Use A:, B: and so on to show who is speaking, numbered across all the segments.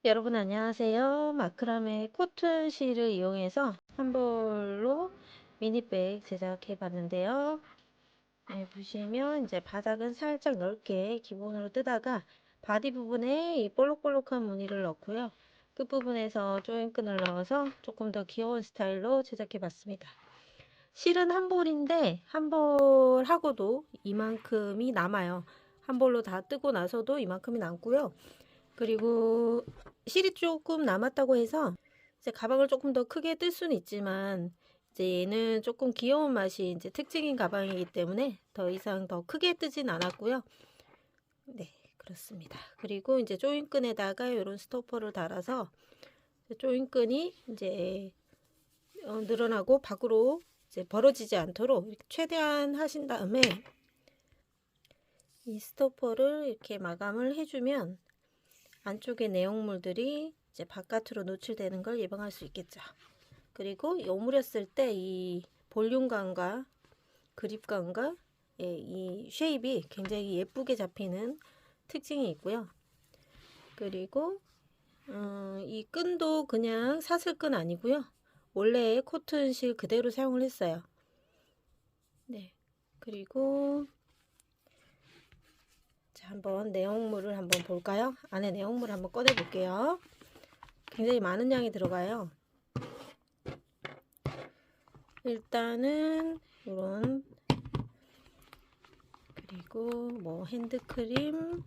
A: 여러분 안녕하세요. 마크라메 코튼 실을 이용해서 한 벌로 미니백 제작해 봤는데요. 네, 보시면 이제 바닥은 살짝 넓게 기본으로 뜨다가 바디 부분에 이 볼록볼록한 무늬를 넣고요. 끝부분에서 조임끈을 넣어서 조금 더 귀여운 스타일로 제작해 봤습니다. 실은 한 벌인데 한 벌하고도 이만큼이 남아요. 한 벌로 다 뜨고 나서도 이만큼이 남고요. 그리고 실이 조금 남았다고 해서 이제 가방을 조금 더 크게 뜰 수는 있지만 이제 얘는 조금 귀여운 맛이 이제 특징인 가방이기 때문에 더 이상 더 크게 뜨진 않았고요. 네, 그렇습니다. 그리고 이제 조임끈에다가 이런 스토퍼를 달아서 조임끈이 이제 늘어나고 밖으로 이제 벌어지지 않도록 이렇게 최대한 하신 다음에 이 스토퍼를 이렇게 마감을 해주면 안쪽의 내용물들이 이제 바깥으로 노출되는 걸 예방할 수 있겠죠. 그리고 오므렸을 때 이 볼륨감과 그립감과 이 쉐입이 굉장히 예쁘게 잡히는 특징이 있고요. 그리고 이 끈도 그냥 사슬끈 아니고요. 원래의 코튼 실 그대로 사용을 했어요. 네. 그리고 자, 한번 내용물을 한번 볼까요? 안에 내용물을 한번 꺼내 볼게요. 굉장히 많은 양이 들어가요. 일단은 이런, 그리고 뭐 핸드크림,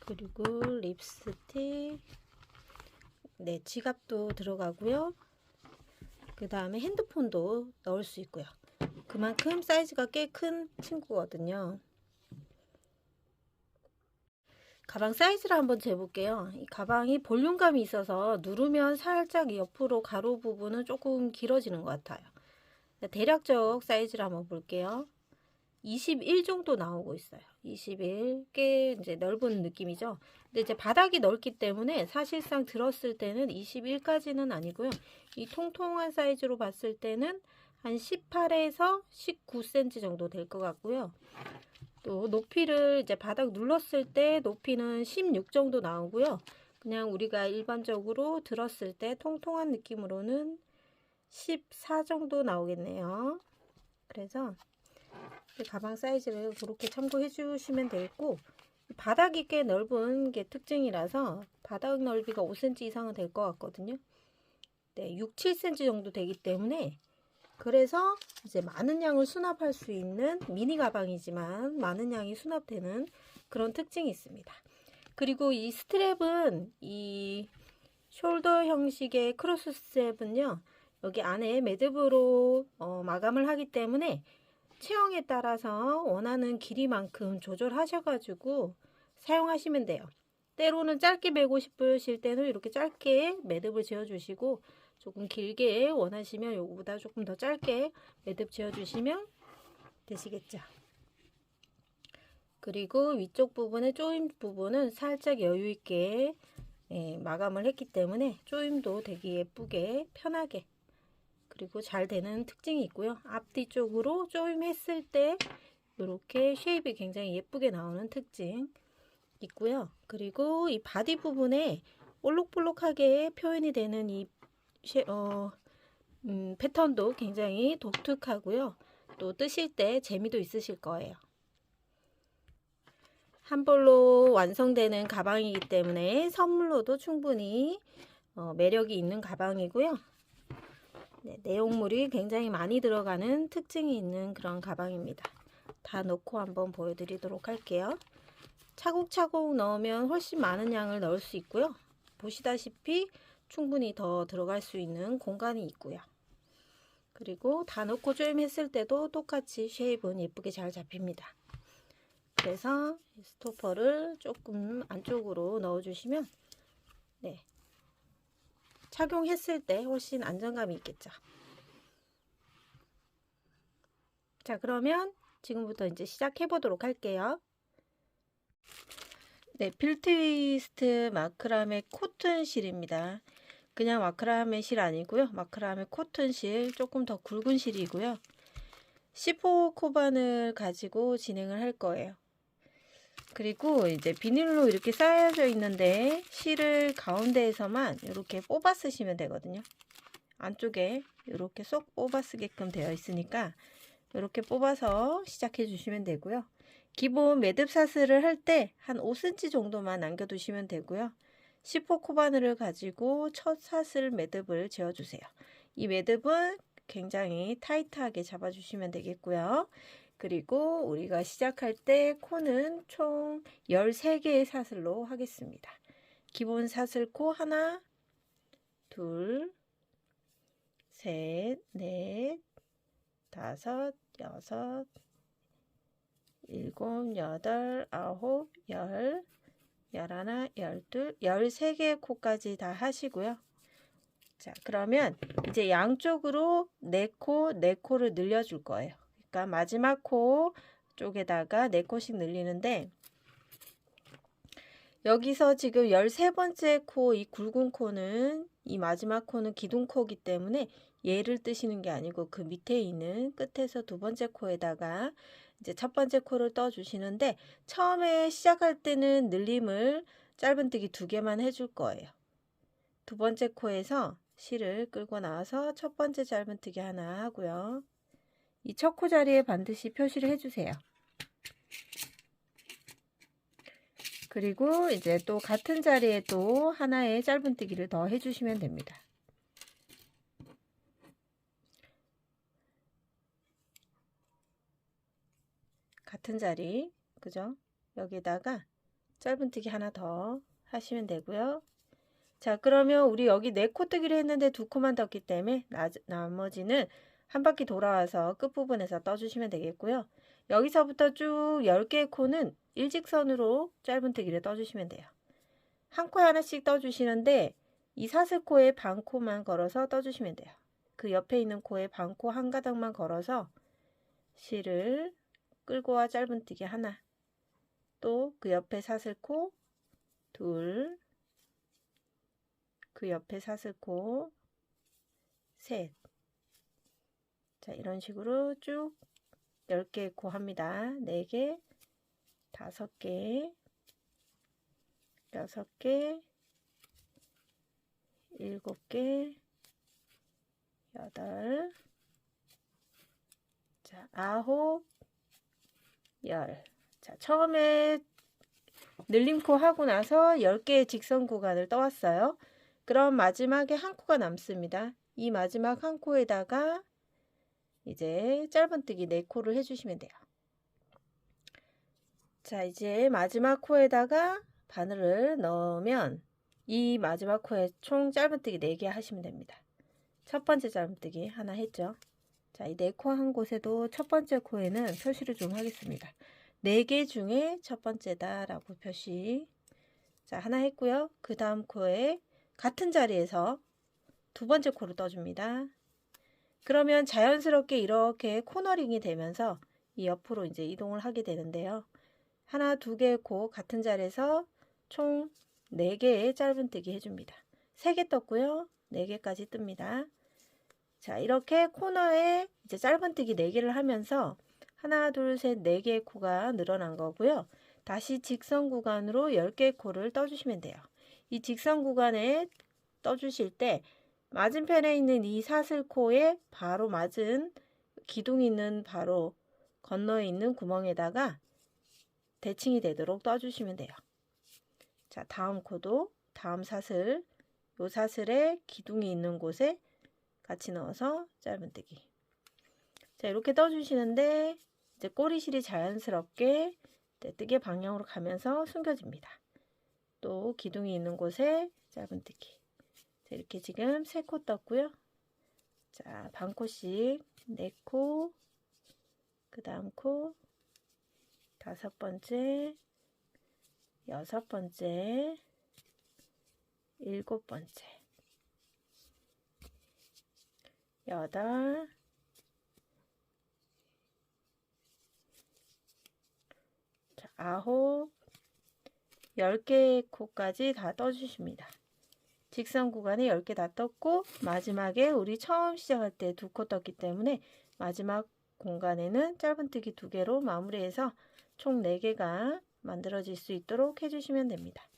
A: 그리고 립스틱, 네, 지갑도 들어가고요. 그 다음에 핸드폰도 넣을 수 있고요. 그만큼 사이즈가 꽤 큰 친구거든요. 가방 사이즈를 한번 재볼게요. 이 가방이 볼륨감이 있어서 누르면 살짝 옆으로 가로 부분은 조금 길어지는 것 같아요. 대략적 사이즈를 한번 볼게요. 21 정도 나오고 있어요. 21. 꽤 이제 넓은 느낌이죠. 근데 이제 바닥이 넓기 때문에 사실상 들었을 때는 21까지는 아니고요. 이 통통한 사이즈로 봤을 때는 한 18에서 19cm 정도 될 것 같고요. 또 높이를 이제 바닥 눌렀을 때 높이는 16 정도 나오고요. 그냥 우리가 일반적으로 들었을 때 통통한 느낌으로는 14 정도 나오겠네요. 그래서 가방 사이즈를 그렇게 참고해 주시면 되겠고, 바닥이 꽤 넓은 게 특징이라서 바닥 넓이가 5cm 이상은 될 것 같거든요. 네, 6, 7cm 정도 되기 때문에 그래서 이제 많은 양을 수납할 수 있는 미니 가방이지만 많은 양이 수납되는 그런 특징이 있습니다. 그리고 이 스트랩은 이 숄더 형식의 크로스 스트랩은요, 여기 안에 매듭으로 마감을 하기 때문에 체형에 따라서 원하는 길이만큼 조절하셔가지고 사용하시면 돼요. 때로는 짧게 매고 싶으실 때는 이렇게 짧게 매듭을 지어주시고, 조금 길게 원하시면 요거보다 조금 더 짧게 매듭 지어주시면 되시겠죠. 그리고 위쪽 부분의 조임 부분은 살짝 여유있게 마감을 했기 때문에 조임도 되게 예쁘게 편하게 그리고 잘 되는 특징이 있고요. 앞뒤 쪽으로 조임했을 때 이렇게 쉐입이 굉장히 예쁘게 나오는 특징 있고요. 그리고 이 바디 부분에 볼록볼록하게 표현이 되는 이 패턴도 굉장히 독특하고요. 또 뜨실 때 재미도 있으실 거예요. 한 벌로 완성되는 가방이기 때문에 선물로도 충분히 매력이 있는 가방이고요. 네, 내용물이 굉장히 많이 들어가는 특징이 있는 그런 가방입니다. 다 넣고 한번 보여드리도록 할게요. 차곡차곡 넣으면 훨씬 많은 양을 넣을 수 있고요. 보시다시피 충분히 더 들어갈 수 있는 공간이 있고요. 그리고 다 넣고 조임했을 때도 똑같이 쉐입은 예쁘게 잘 잡힙니다. 그래서 스토퍼를 조금 안쪽으로 넣어주시면 네, 착용했을 때 훨씬 안정감이 있겠죠. 자, 그러면 지금부터 이제 시작해 보도록 할게요. 네, 필트위스트 마크라메 코튼 실입니다. 그냥 마크라메 실 아니고요. 마크라메 코튼 실, 조금 더 굵은 실이고요. 15 코반을 가지고 진행을 할 거예요. 그리고 이제 비닐로 이렇게 쌓여져 있는데 실을 가운데에서만 이렇게 뽑아 쓰시면 되거든요. 안쪽에 이렇게 쏙 뽑아 쓰게끔 되어 있으니까 이렇게 뽑아서 시작해 주시면 되고요. 기본 매듭 사슬을 할 때 한 5cm 정도만 남겨 두시면 되고요. 10호 코바늘을 가지고 첫 사슬 매듭을 지어 주세요. 이 매듭은 굉장히 타이트하게 잡아 주시면 되겠고요. 그리고 우리가 시작할 때 코는 총 13개의 사슬로 하겠습니다. 기본 사슬코 하나, 둘, 셋, 넷, 다섯, 여섯, 일곱, 여덟, 아홉, 열, 열하나, 열둘, 13개의 코까지 다 하시고요. 자, 그러면 이제 양쪽으로 4코, 4코를 늘려줄 거예요. 그러니까 마지막 코 쪽에다가 4코씩 늘리는데 여기서 지금 13번째 코, 이 굵은 코는 이 마지막 코는 기둥코이기 때문에 얘를 뜨시는 게 아니고 그 밑에 있는 끝에서 2번째 코에다가 이제 첫 번째 코를 떠 주시는데 처음에 시작할 때는 늘림을 짧은뜨기 2개만 해줄 거예요. 2번째 코에서 실을 끌고 나와서 첫 번째 짧은뜨기 하나 하고요. 이 첫 코 자리에 반드시 표시를 해주세요. 그리고 이제 또 같은 자리에 또 하나의 짧은뜨기를 더 해주시면 됩니다. 같은 자리, 그죠? 여기다가 짧은뜨기 하나 더 하시면 되고요. 자, 그러면 우리 여기 4코 뜨기를 했는데 2코만 떴기 때문에 나머지는 한 바퀴 돌아와서 끝부분에서 떠주시면 되겠고요. 여기서부터 쭉 10개의 코는 일직선으로 짧은뜨기를 떠주시면 돼요. 한 코에 하나씩 떠주시는데 이 사슬코에 반코만 걸어서 떠주시면 돼요. 그 옆에 있는 코에 반코 한 가닥만 걸어서 실을 끌고 와 짧은뜨기 하나, 또 그 옆에 사슬코 둘, 그 옆에 사슬코 셋. 자, 이런 식으로 쭉 10개 코 합니다. 4개, 5개, 6개, 7개, 8, 자, 9, 10. 자, 처음에 늘림코 하고 나서 10개의 직선 구간을 떠왔어요. 그럼 마지막에 한 코가 남습니다. 이 마지막 한 코에다가 이제 짧은뜨기 4코를 해주시면 돼요. 자, 이제 마지막 코에다가 바늘을 넣으면 이 마지막 코에 총 짧은뜨기 4개 하시면 됩니다. 첫 번째 짧은뜨기 하나 했죠. 자, 이 4코 한 곳에도 첫 번째 코에는 표시를 좀 하겠습니다. 4개 중에 첫 번째다 라고 표시. 자, 하나 했고요. 그 다음 코에 같은 자리에서 2번째 코를 떠줍니다. 그러면 자연스럽게 이렇게 코너링이 되면서 이 옆으로 이제 이동을 하게 되는데요. 하나, 2개의 코 같은 자리에서 총 4개의 짧은뜨기 해줍니다. 3개 떴고요. 4개까지 뜹니다. 자, 이렇게 코너에 이제 짧은뜨기 4개를 하면서 하나, 둘, 셋, 4개의 코가 늘어난 거고요. 다시 직선 구간으로 10개의 코를 떠주시면 돼요. 이 직선 구간에 떠주실 때 맞은편에 있는 이 사슬코에 바로 맞은 기둥이 있는 바로 건너에 있는 구멍에다가 대칭이 되도록 떠주시면 돼요. 자, 다음 코도 다음 사슬, 요 사슬에 기둥이 있는 곳에 같이 넣어서 짧은뜨기. 자, 이렇게 떠주시는데 이제 꼬리실이 자연스럽게 뜨개 방향으로 가면서 숨겨집니다. 또 기둥이 있는 곳에 짧은뜨기. 자, 이렇게 지금 3코 떴고요. 자, 반코씩 4코, 그 다음 코, 5번째, 6번째, 7번째, 8, 9, 10개의 코까지 다 떠주십니다. 직선 구간에 10개 다 떴고 마지막에 우리 처음 시작할 때 2코 떴기 때문에 마지막 공간에는 짧은뜨기 2개로 마무리해서 총 4개가 만들어질 수 있도록 해주시면 됩니다.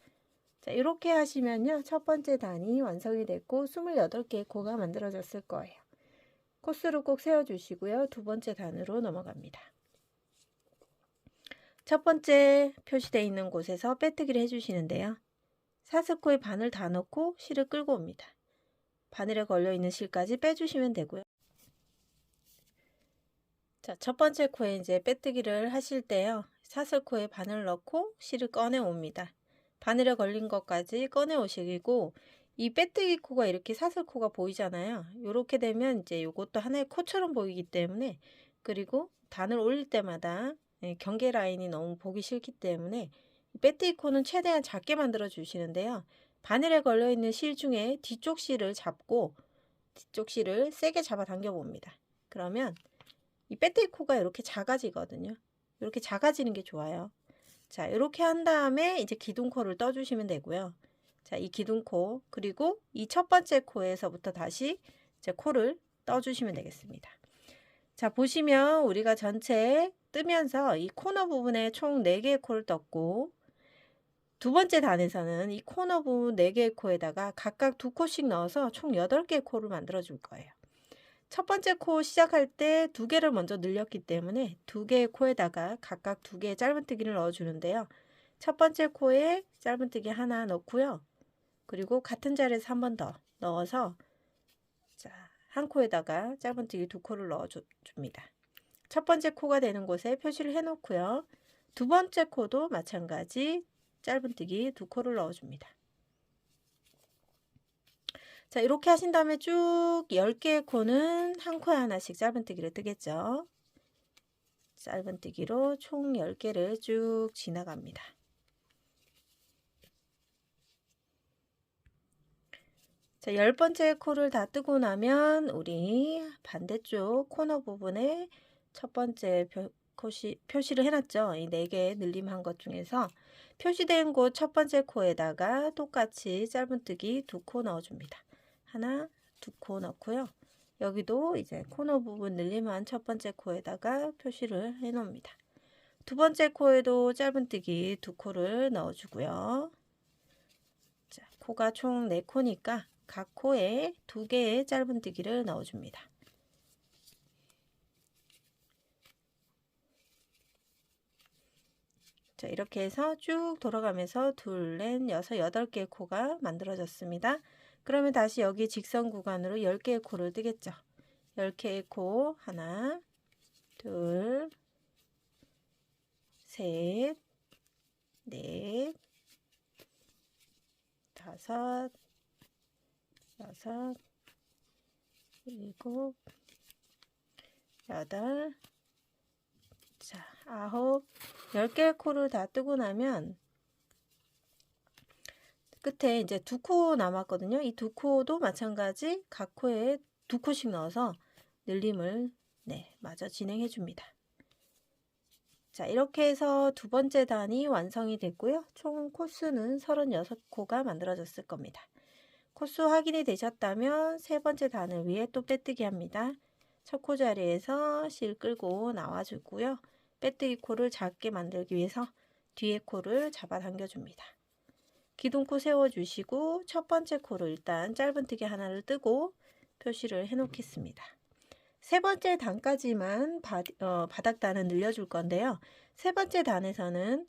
A: 자, 이렇게 하시면요. 첫 번째 단이 완성이 됐고 28개의 코가 만들어졌을 거예요. 코스를 꼭 세워주시고요. 두 번째 단으로 넘어갑니다. 첫 번째 표시되어 있는 곳에서 빼뜨기를 해주시는데요. 사슬코에 바늘 다 넣고 실을 끌고 옵니다. 바늘에 걸려있는 실까지 빼주시면 되고요. 자, 첫 번째 코에 이제 빼뜨기를 하실 때요. 사슬코에 바늘 넣고 실을 꺼내 옵니다. 바늘에 걸린 것까지 꺼내 오시고 이 빼뜨기 코가 이렇게 사슬코가 보이잖아요. 이렇게 되면 이제 이것도 하나의 코처럼 보이기 때문에 그리고 단을 올릴 때마다 경계 라인이 너무 보기 싫기 때문에 빼뜨기 코는 최대한 작게 만들어 주시는데요. 바늘에 걸려 있는 실 중에 뒤쪽 실을 잡고 뒤쪽 실을 세게 잡아 당겨 봅니다. 그러면 이 빼뜨기 코가 이렇게 작아지거든요. 이렇게 작아지는 게 좋아요. 자, 이렇게 한 다음에 이제 기둥코를 떠주시면 되고요. 자, 이 기둥코 그리고 이 첫 번째 코에서부터 다시 이제 코를 떠주시면 되겠습니다. 자, 보시면 우리가 전체 뜨면서 이 코너 부분에 총 4개의 코를 떴고 두 번째 단에서는 이 코너 부분 4개의 코에다가 각각 2코씩 넣어서 총 8개의 코를 만들어 줄 거예요. 첫 번째 코 시작할 때 2개를 먼저 늘렸기 때문에 2개의 코에다가 각각 2개의 짧은뜨기를 넣어 주는데요. 첫 번째 코에 짧은뜨기 하나 넣고요. 그리고 같은 자리에서 한 번 더 넣어서 자, 한 코에다가 짧은뜨기 2코를 넣어 줍니다. 첫 번째 코가 되는 곳에 표시를 해 놓고요. 두 번째 코도 마찬가지 짧은뜨기 2코를 넣어 줍니다. 자, 이렇게 하신 다음에 쭉 10개의 코는 한 코에 하나씩 짧은뜨기를 뜨겠죠. 짧은뜨기로 총 10개를 쭉 지나갑니다. 자, 10번째 코를 다 뜨고 나면 우리 반대쪽 코너 부분에 첫 번째 표시를 해놨죠. 이 4개 늘림한 것 중에서 표시된 곳 첫 번째 코에다가 똑같이 짧은뜨기 2코 넣어줍니다. 하나, 2코 넣고요. 여기도 이제 코너 부분 늘림한 첫 번째 코에다가 표시를 해 놓습니다. 두 번째 코에도 짧은뜨기 2코를 넣어주고요. 자, 코가 총 4코니까 각 코에 2개의 짧은뜨기를 넣어줍니다. 자, 이렇게 해서 쭉 돌아가면서 둘, 넷, 여섯, 8개의 코가 만들어졌습니다. 그러면 다시 여기 직선 구간으로 10개의 코를 뜨겠죠. 10개의 코 하나, 둘, 셋, 넷, 다섯, 여섯, 일곱, 여덟, 자, 9, 10개의 코를 다 뜨고 나면 끝에 이제 2코 남았거든요. 이 2코도 마찬가지 각 코에 2코씩 넣어서 늘림을 마저 진행해 줍니다. 자, 이렇게 해서 두 번째 단이 완성이 됐고요. 총 코수는 36코가 만들어졌을 겁니다. 코수 확인이 되셨다면 세 번째 단을 위해 또 빼뜨기 합니다. 첫 코 자리에서 실 끌고 나와주고요. 빼뜨기 코를 작게 만들기 위해서 뒤에 코를 잡아 당겨줍니다. 기둥코 세워주시고 첫 번째 코를 일단 짧은뜨기 하나를 뜨고 표시를 해 놓겠습니다. 세 번째 단까지만 바닥단은 늘려줄 건데요. 세 번째 단에서는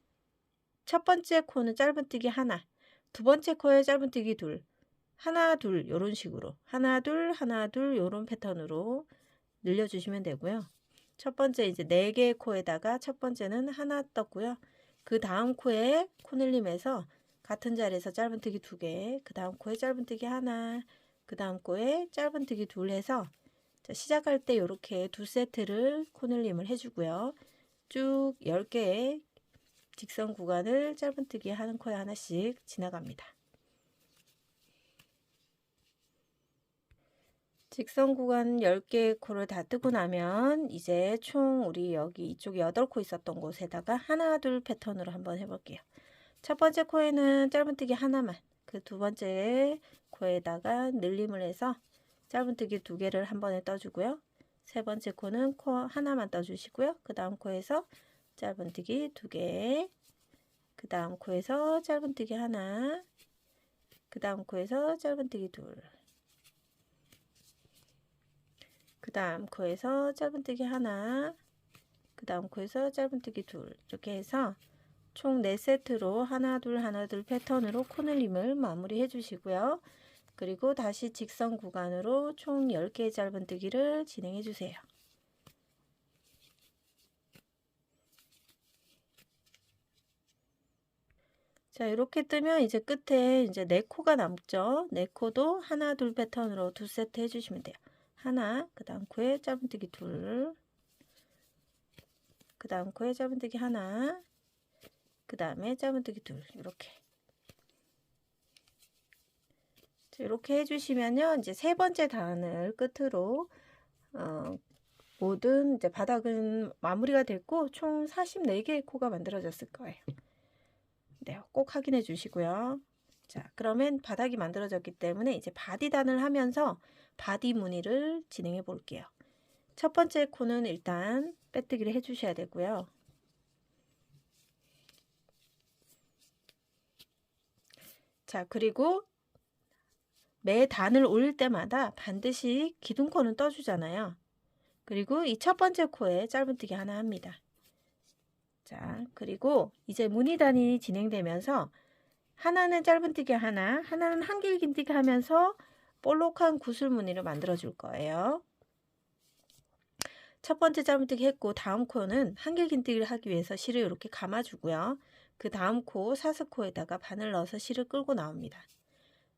A: 첫 번째 코는 짧은뜨기 하나, 두 번째 코에 짧은뜨기 둘, 하나 둘 이런 식으로 하나 둘 하나 둘 이런 패턴으로 늘려주시면 되고요. 첫 번째 이제 4개의 코에다가 첫 번째는 하나 떴고요. 그 다음 코에 코늘림에서 같은 자리에서 짧은뜨기 2개, 그 다음 코에 짧은뜨기 하나, 그 다음 코에 짧은뜨기 둘 해서 자, 시작할 때 이렇게 2세트를 코늘림을 해주고요. 쭉 10개의 직선 구간을 짧은뜨기 하는 코에 하나씩 지나갑니다. 직선 구간 10개의 코를 다 뜨고 나면 이제 총 우리 여기 이쪽에 8코 있었던 곳에다가 하나 둘 패턴으로 한번 해볼게요. 첫 번째 코에는 짧은뜨기 하나만, 그 두 번째 코에다가 늘림을 해서 짧은뜨기 2개를 한 번에 떠주고요. 세 번째 코는 코 하나만 떠주시고요. 그 다음 코에서 짧은뜨기 2개, 그 다음 코에서 짧은뜨기 하나, 그 다음 코에서 짧은뜨기 둘, 그 다음 코에서 짧은뜨기 하나, 그 다음 코에서 짧은뜨기 둘, 이렇게 해서 총 4세트로 하나 둘 하나 둘 패턴으로 코늘림을 마무리해 주시고요. 그리고 다시 직선 구간으로 총 10개의 짧은뜨기를 진행해 주세요. 자, 이렇게 뜨면 이제 끝에 이제 4코가 남죠. 4코도 하나 둘 패턴으로 2세트 해주시면 돼요. 하나, 그 다음 코에 짧은뜨기 둘, 그 다음 코에 짧은뜨기 하나, 그 다음에 짧은뜨기 둘, 이렇게. 자, 이렇게 해주시면요, 이제 3번째 단을 끝으로 모든 이제 바닥은 마무리가 됐고 총 44개의 코가 만들어졌을 거예요. 네, 꼭 확인해 주시고요. 자, 그러면 바닥이 만들어졌기 때문에 이제 바디단을 하면서 바디 무늬를 진행해 볼게요. 첫 번째 코는 일단 빼뜨기를 해 주셔야 되고요. 자, 그리고 매 단을 올릴 때마다 반드시 기둥코는 떠주잖아요. 그리고 이 첫 번째 코에 짧은뜨기 하나 합니다. 자, 그리고 이제 무늬단이 진행되면서 하나는 짧은뜨기 하나, 하나는 한길긴뜨기 하면서 볼록한 구슬무늬를 만들어 줄 거예요. 첫 번째 짧은뜨기 했고 다음 코는 한길긴뜨기를 하기 위해서 실을 이렇게 감아주고요. 그 다음 코 사슬코에다가 바늘 넣어서 실을 끌고 나옵니다.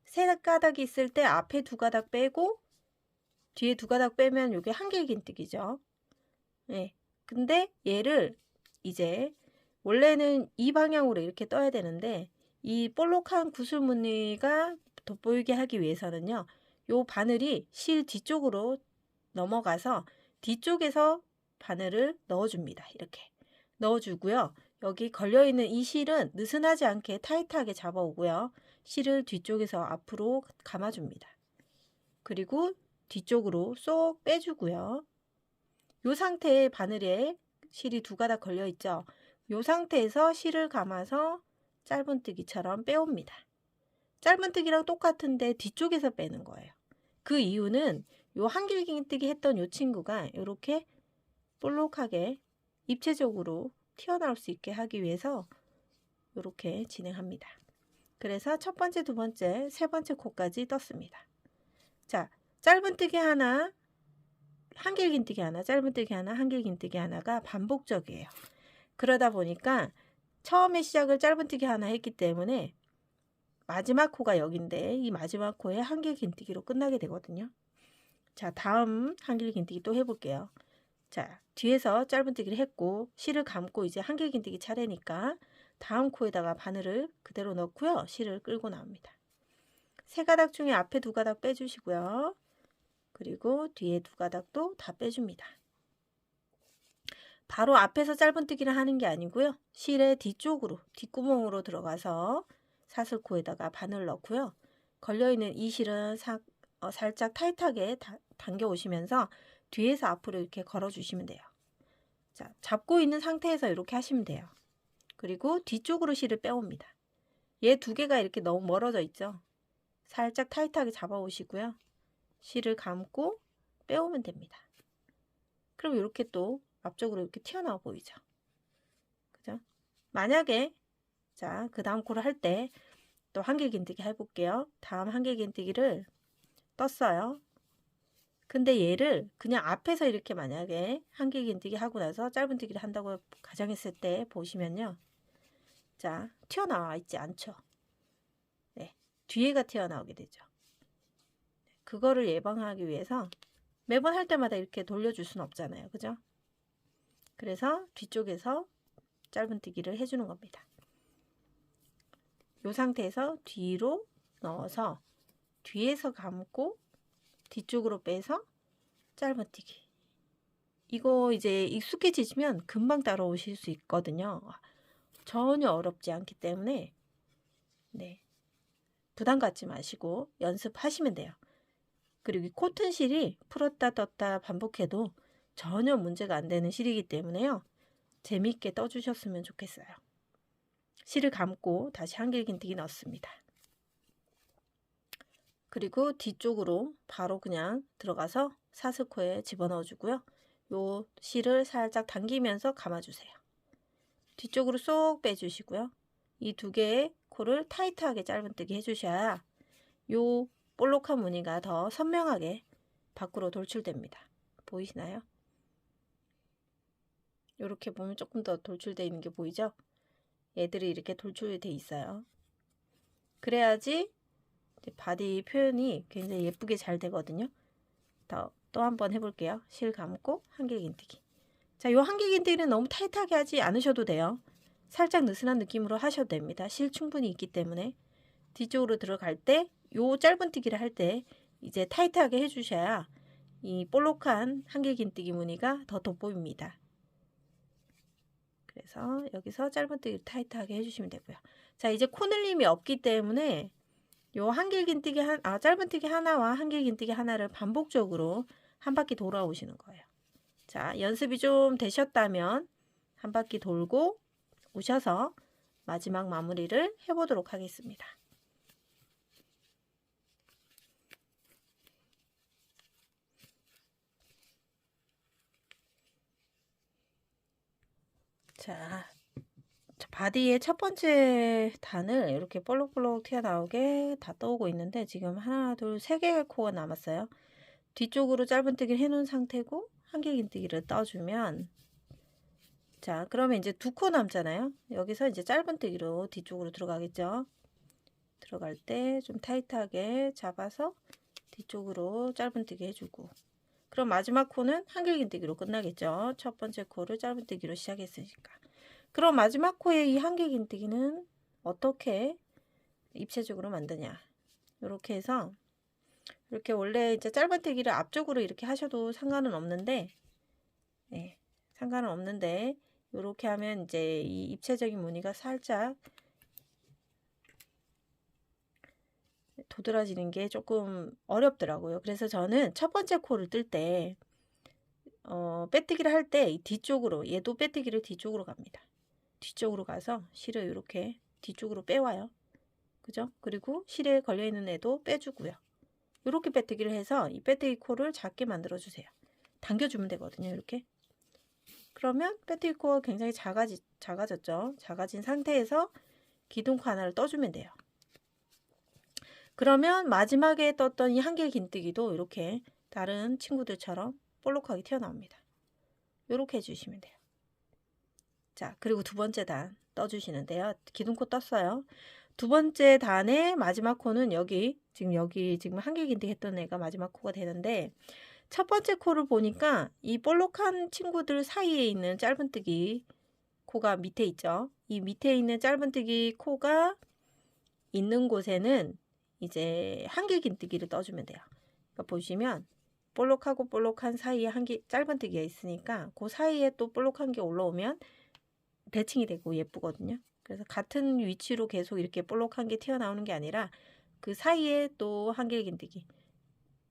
A: 3가닥이 있을 때 앞에 2가닥 빼고 뒤에 2가닥 빼면 이게 한길긴뜨기죠. 네. 근데 얘를 이제 원래는 이 방향으로 이렇게 떠야 되는데 이 볼록한 구슬무늬가 돋보이게 하기 위해서는요. 요 바늘이 실 뒤쪽으로 넘어가서 뒤쪽에서 바늘을 넣어줍니다. 이렇게 넣어주고요. 여기 걸려있는 이 실은 느슨하지 않게 타이트하게 잡아오고요. 실을 뒤쪽에서 앞으로 감아줍니다. 그리고 뒤쪽으로 쏙 빼주고요. 이 상태에 바늘에 실이 2가닥 걸려 있죠. 이 상태에서 실을 감아서 짧은뜨기처럼 빼옵니다. 짧은뜨기랑 똑같은데 뒤쪽에서 빼는 거예요. 그 이유는 요 한길긴뜨기 했던 요 친구가 이렇게 볼록하게 입체적으로 튀어나올 수 있게 하기 위해서 이렇게 진행합니다. 그래서 첫 번째, 두 번째, 세 번째 코까지 떴습니다. 자, 짧은뜨기 하나, 한길긴뜨기 하나, 짧은뜨기 하나, 한길긴뜨기 하나가 반복적이에요. 그러다 보니까 처음에 시작을 짧은뜨기 하나 했기 때문에 마지막 코가 여기인데 이 마지막 코에 한길긴뜨기로 끝나게 되거든요. 자, 다음 한길긴뜨기 또 해볼게요. 자, 뒤에서 짧은뜨기를 했고 실을 감고 이제 한길긴뜨기 차례니까 다음 코에다가 바늘을 그대로 넣고요. 실을 끌고 나옵니다. 3가닥 중에 앞에 2가닥 빼주시고요. 그리고 뒤에 2가닥도 다 빼줍니다. 바로 앞에서 짧은뜨기를 하는 게 아니고요. 실의 뒤쪽으로 뒷구멍으로 들어가서 사슬코에다가 바늘 넣고요. 걸려있는 이 실은 살짝 타이트하게 당겨 오시면서 뒤에서 앞으로 이렇게 걸어 주시면 돼요. 자, 잡고 있는 상태에서 이렇게 하시면 돼요. 그리고 뒤쪽으로 실을 빼옵니다. 얘 2개가 이렇게 너무 멀어져 있죠. 살짝 타이트하게 잡아 오시고요. 실을 감고 빼오면 됩니다. 그럼 이렇게 또 앞쪽으로 이렇게 튀어나와 보이죠. 그죠? 만약에 자, 그 다음 코를 할 때 또 한길긴뜨기 해볼게요. 다음 한길긴뜨기를 떴어요. 근데 얘를 그냥 앞에서 이렇게 만약에 한길긴뜨기 하고 나서 짧은뜨기를 한다고 가정했을 때 보시면요. 자, 튀어나와 있지 않죠. 네, 뒤에가 튀어나오게 되죠. 그거를 예방하기 위해서 매번 할 때마다 이렇게 돌려줄 수는 없잖아요. 그죠? 그래서 뒤쪽에서 짧은뜨기를 해주는 겁니다. 이 상태에서 뒤로 넣어서 뒤에서 감고 뒤쪽으로 빼서 짧은뜨기. 이거 이제 익숙해지시면 금방 따라오실 수 있거든요. 전혀 어렵지 않기 때문에 네, 부담 갖지 마시고 연습하시면 돼요. 그리고 이 코튼 실이 풀었다 떴다 반복해도 전혀 문제가 안 되는 실이기 때문에요. 재미있게 떠주셨으면 좋겠어요. 실을 감고 다시 한길긴뜨기 넣습니다. 그리고 뒤쪽으로 바로 그냥 들어가서 사슬코에 집어넣어 주고요. 요 실을 살짝 당기면서 감아주세요. 뒤쪽으로 쏙 빼주시고요. 이 두 개의 코를 타이트하게 짧은뜨기 해주셔야 요 볼록한 무늬가 더 선명하게 밖으로 돌출됩니다. 보이시나요? 이렇게 보면 조금 더 돌출되어 있는 게 보이죠? 얘들이 이렇게 돌출되어 있어요. 그래야지 바디 표현이 굉장히 예쁘게 잘 되거든요. 또 한번 해볼게요. 실 감고 한길긴뜨기. 자, 요 한길긴뜨기는 너무 타이트하게 하지 않으셔도 돼요. 살짝 느슨한 느낌으로 하셔도 됩니다. 실 충분히 있기 때문에 뒤쪽으로 들어갈 때 요 짧은뜨기를 할 때 이제 타이트하게 해주셔야 이 볼록한 한길긴뜨기 무늬가 더 돋보입니다. 그래서 여기서 짧은뜨기를 타이트하게 해주시면 되고요. 자, 이제 코늘림이 없기 때문에 요 한길긴뜨기 짧은뜨기 하나와 한길긴뜨기 하나를 반복적으로 한 바퀴 돌아오시는 거예요. 자, 연습이 좀 되셨다면 한 바퀴 돌고 오셔서 마지막 마무리를 해보도록 하겠습니다. 자, 바디의 첫 번째 단을 이렇게 볼록볼록 튀어나오게 다 떠오고 있는데 지금 하나, 둘, 세 개의 코가 남았어요. 뒤쪽으로 짧은뜨기를 해놓은 상태고 한길긴뜨기를 떠주면 자, 그러면 이제 두 코 남잖아요. 여기서 이제 짧은뜨기로 뒤쪽으로 들어가겠죠. 들어갈 때 좀 타이트하게 잡아서 뒤쪽으로 짧은뜨기 해주고 그럼 마지막 코는 한길긴뜨기로 끝나겠죠. 첫 번째 코를 짧은뜨기로 시작했으니까. 그럼 마지막 코의 이 한길긴뜨기는 어떻게 입체적으로 만드냐. 이렇게 해서 이렇게 원래 이제 짧은뜨기를 앞쪽으로 이렇게 하셔도 상관은 없는데 네, 상관은 없는데 이렇게 하면 이제 이 입체적인 무늬가 살짝 도드라지는 게 조금 어렵더라고요. 그래서 저는 첫 번째 코를 뜰 때 빼뜨기를 할 때 뒤쪽으로 얘도 빼뜨기를 뒤쪽으로 갑니다. 뒤쪽으로 가서 실을 이렇게 뒤쪽으로 빼와요. 그죠? 그리고 실에 걸려있는 애도 빼주고요. 이렇게 빼뜨기를 해서 이 빼뜨기 코를 작게 만들어 주세요. 당겨주면 되거든요. 이렇게. 그러면 빼뜨기 코가 굉장히 작아졌죠. 작아진 상태에서 기둥코 하나를 떠주면 돼요. 그러면 마지막에 떴던 이 한길긴뜨기도 이렇게 다른 친구들처럼 볼록하게 튀어나옵니다. 이렇게 해주시면 돼요. 자, 그리고 두 번째 단 떠주시는데요. 기둥코 떴어요. 두 번째 단의 마지막 코는 여기 지금 한길긴뜨기 했던 애가 마지막 코가 되는데 첫 번째 코를 보니까 이 볼록한 친구들 사이에 있는 짧은뜨기 코가 밑에 있죠. 이 밑에 있는 짧은뜨기 코가 있는 곳에는 이제 한길긴뜨기를 떠주면 돼요. 그러니까 보시면 볼록하고 볼록한 사이에 짧은뜨기가 있으니까 그 사이에 또 볼록한 게 올라오면 대칭이 되고 예쁘거든요. 그래서 같은 위치로 계속 이렇게 볼록한 게 튀어나오는 게 아니라 그 사이에 또 한길긴뜨기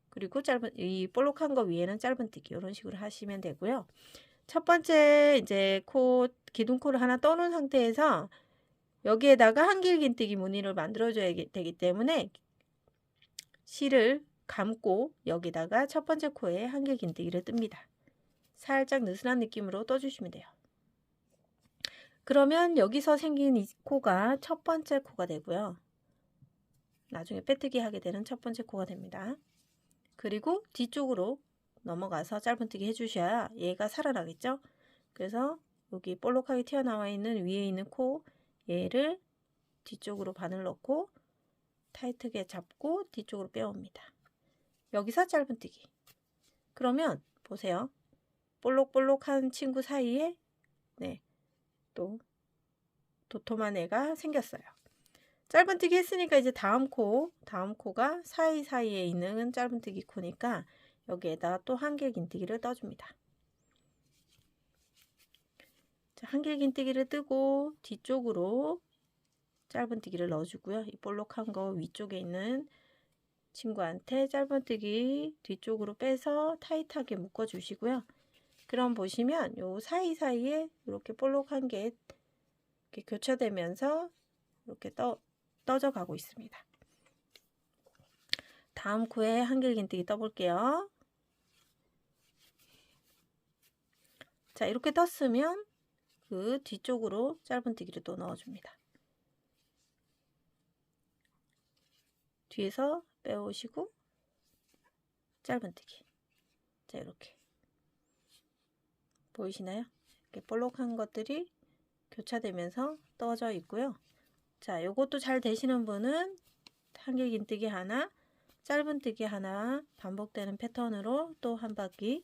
A: 그리고 이 볼록한 거 위에는 짧은뜨기 이런 식으로 하시면 되고요. 첫 번째 이제 기둥코를 하나 떠놓은 상태에서 여기에다가 한길긴뜨기 무늬를 만들어줘야 되기 때문에 실을 감고 여기다가 첫 번째 코에 한길긴뜨기를 뜹니다. 살짝 느슨한 느낌으로 떠주시면 돼요. 그러면 여기서 생긴 이 코가 첫 번째 코가 되고요. 나중에 빼뜨기 하게 되는 첫 번째 코가 됩니다. 그리고 뒤쪽으로 넘어가서 짧은뜨기 해주셔야 얘가 살아나겠죠. 그래서 여기 볼록하게 튀어나와 있는 위에 있는 코 얘를 뒤쪽으로 바늘 넣고 타이트하게 잡고 뒤쪽으로 빼옵니다. 여기서 짧은뜨기. 그러면 보세요. 볼록볼록한 친구 사이에 또 도톰한 애가 생겼어요. 짧은뜨기 했으니까 이제 다음 코가 사이사이에 있는 짧은뜨기 코니까 여기에다 또 한길긴뜨기를 떠줍니다. 자, 한길긴뜨기를 뜨고 뒤쪽으로 짧은뜨기를 넣어주고요. 이 볼록한 거 위쪽에 있는 친구한테 짧은뜨기 뒤쪽으로 빼서 타이트하게 묶어주시고요. 그럼 보시면 요 사이사이에 이렇게 볼록한 게 이렇게 교차되면서 이렇게 떠져 가고 있습니다. 다음 코에 한길긴뜨기 떠볼게요. 자, 이렇게 떴으면 그 뒤쪽으로 짧은뜨기를 또 넣어줍니다. 뒤에서 빼오시고 짧은뜨기. 자, 이렇게 보이시나요? 이렇게 볼록한 것들이 교차되면서 떠져 있고요. 자, 요것도 잘 되시는 분은 한길긴뜨기 하나, 짧은뜨기 하나 반복되는 패턴으로 또 한 바퀴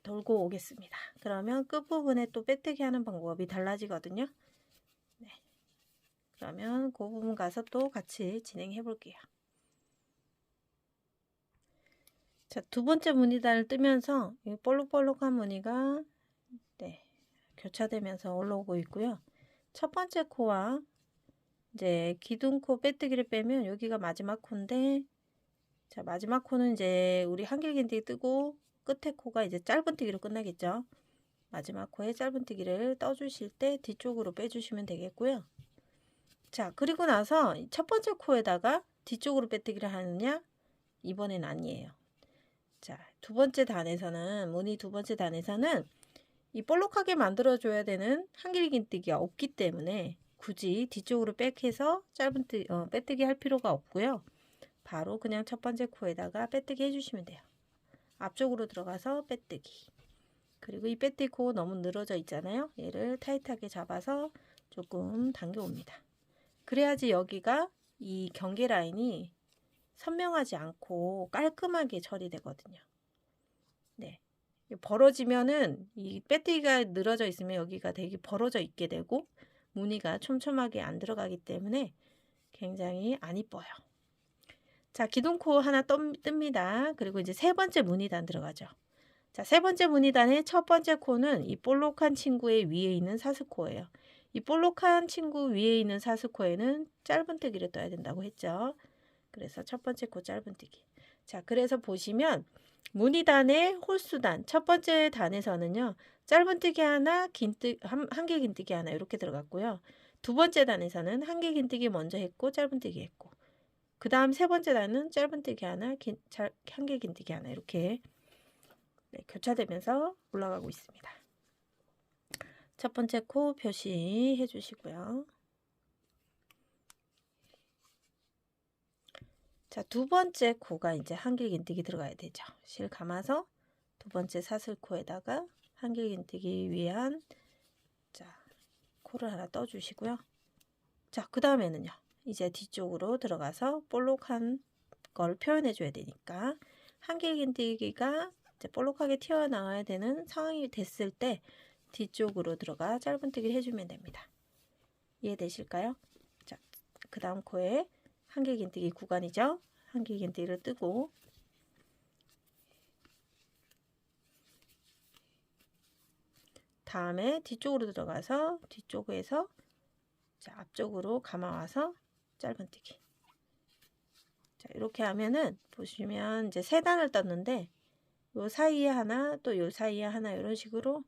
A: 돌고 오겠습니다. 그러면 끝부분에 또 빼뜨기 하는 방법이 달라지거든요. 네. 그러면 그 부분 가서 또 같이 진행해 볼게요. 자, 두 번째 무늬단을 뜨면서 이 볼록볼록한 무늬가 교차되면서 올라오고 있고요. 첫 번째 코와 이제 기둥코 빼뜨기를 빼면 여기가 마지막 코인데, 자, 마지막 코는 이제 우리 한길긴뜨기 뜨고 끝에 코가 이제 짧은뜨기로 끝나겠죠. 마지막 코에 짧은뜨기를 떠주실 때 뒤쪽으로 빼주시면 되겠고요. 자, 그리고 나서 첫 번째 코에다가 뒤쪽으로 빼뜨기를 하느냐? 이번엔 아니에요. 자, 두 번째 단에서는, 무늬 두 번째 단에서는 이 볼록하게 만들어줘야 되는 한길긴뜨기가 없기 때문에 굳이 뒤쪽으로 백해서 빼뜨기 할 필요가 없고요. 바로 그냥 첫 번째 코에다가 빼뜨기 해주시면 돼요. 앞쪽으로 들어가서 빼뜨기. 그리고 이 빼뜨기 코 너무 늘어져 있잖아요. 얘를 타이트하게 잡아서 조금 당겨옵니다. 그래야지 여기가 이 경계 라인이 선명하지 않고 깔끔하게 처리되거든요. 네. 벌어지면은 이 빼뜨기가 늘어져 있으면 여기가 되게 벌어져 있게 되고 무늬가 촘촘하게 안 들어가기 때문에 굉장히 안 이뻐요. 자, 기둥코 하나 뜹니다. 그리고 이제 세 번째 무늬단 들어가죠. 자, 세 번째 무늬단의 첫 번째 코는 이 볼록한 친구의 위에 있는 사슬코예요. 이 볼록한 친구 위에 있는 사슬코에는 짧은뜨기를 떠야 된다고 했죠. 그래서 첫 번째 코 짧은뜨기. 자, 그래서 보시면 무늬단의 홀수단 첫 번째 단에서는요, 짧은뜨기 하나, 한길긴뜨기 하나 이렇게 들어갔고요. 두 번째 단에서는 한길긴뜨기 먼저 했고 짧은뜨기 했고, 그 다음 세 번째 단은 짧은뜨기 하나, 한길긴뜨기 하나 이렇게 교차되면서 올라가고 있습니다. 첫 번째 코 표시해 주시고요. 자, 두 번째 코가 이제 한길긴뜨기 들어가야 되죠. 실 감아서 두 번째 사슬코에다가 한길긴뜨기 위한 코를 하나 떠주시고요. 자, 그 다음에는요, 이제 뒤쪽으로 들어가서 볼록한 걸 표현해 줘야 되니까 한길긴뜨기가 이제 볼록하게 튀어나와야 되는 상황이 됐을 때 뒤쪽으로 들어가 짧은뜨기를 해주면 됩니다. 이해되실까요? 자, 그 다음 코에 한길긴뜨기 구간이죠. 한길긴뜨기를 뜨고 다음에 뒤쪽으로 들어가서 뒤쪽에서 앞쪽으로 감아와서 짧은뜨기. 자, 이렇게 하면은 보시면 이제 세 단을 떴는데 요 사이에 하나 또 요 사이에 하나 이런 식으로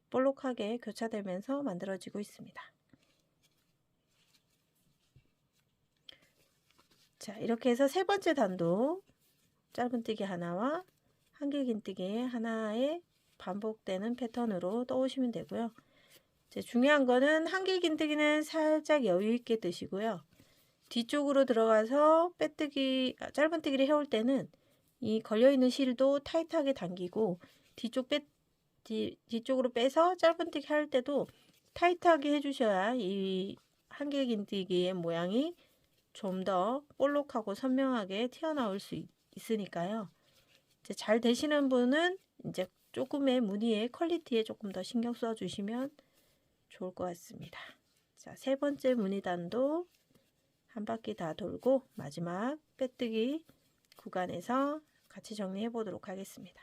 A: 볼록하게 교차되면서 만들어지고 있습니다. 자, 이렇게 해서 세 번째 단도 짧은뜨기 하나와 한길긴뜨기 하나에 반복되는 패턴으로 떠오시면 되고요. 이제 중요한 거는 한길긴뜨기는 살짝 여유 있게 뜨시고요. 뒤쪽으로 들어가서 짧은뜨기를 해올 때는 이 걸려있는 실도 타이트하게 당기고 뒤쪽으로 빼서 짧은뜨기 할 때도 타이트하게 해주셔야 이 한길긴뜨기의 모양이 좀 더 볼록하고 선명하게 튀어나올 수 있으니까요. 이제 잘 되시는 분은 이제 조금의 무늬의 퀄리티에 조금 더 신경 써 주시면 좋을 것 같습니다. 자, 세 번째 무늬단도 한 바퀴 다 돌고 마지막 빼뜨기 구간에서 같이 정리해 보도록 하겠습니다.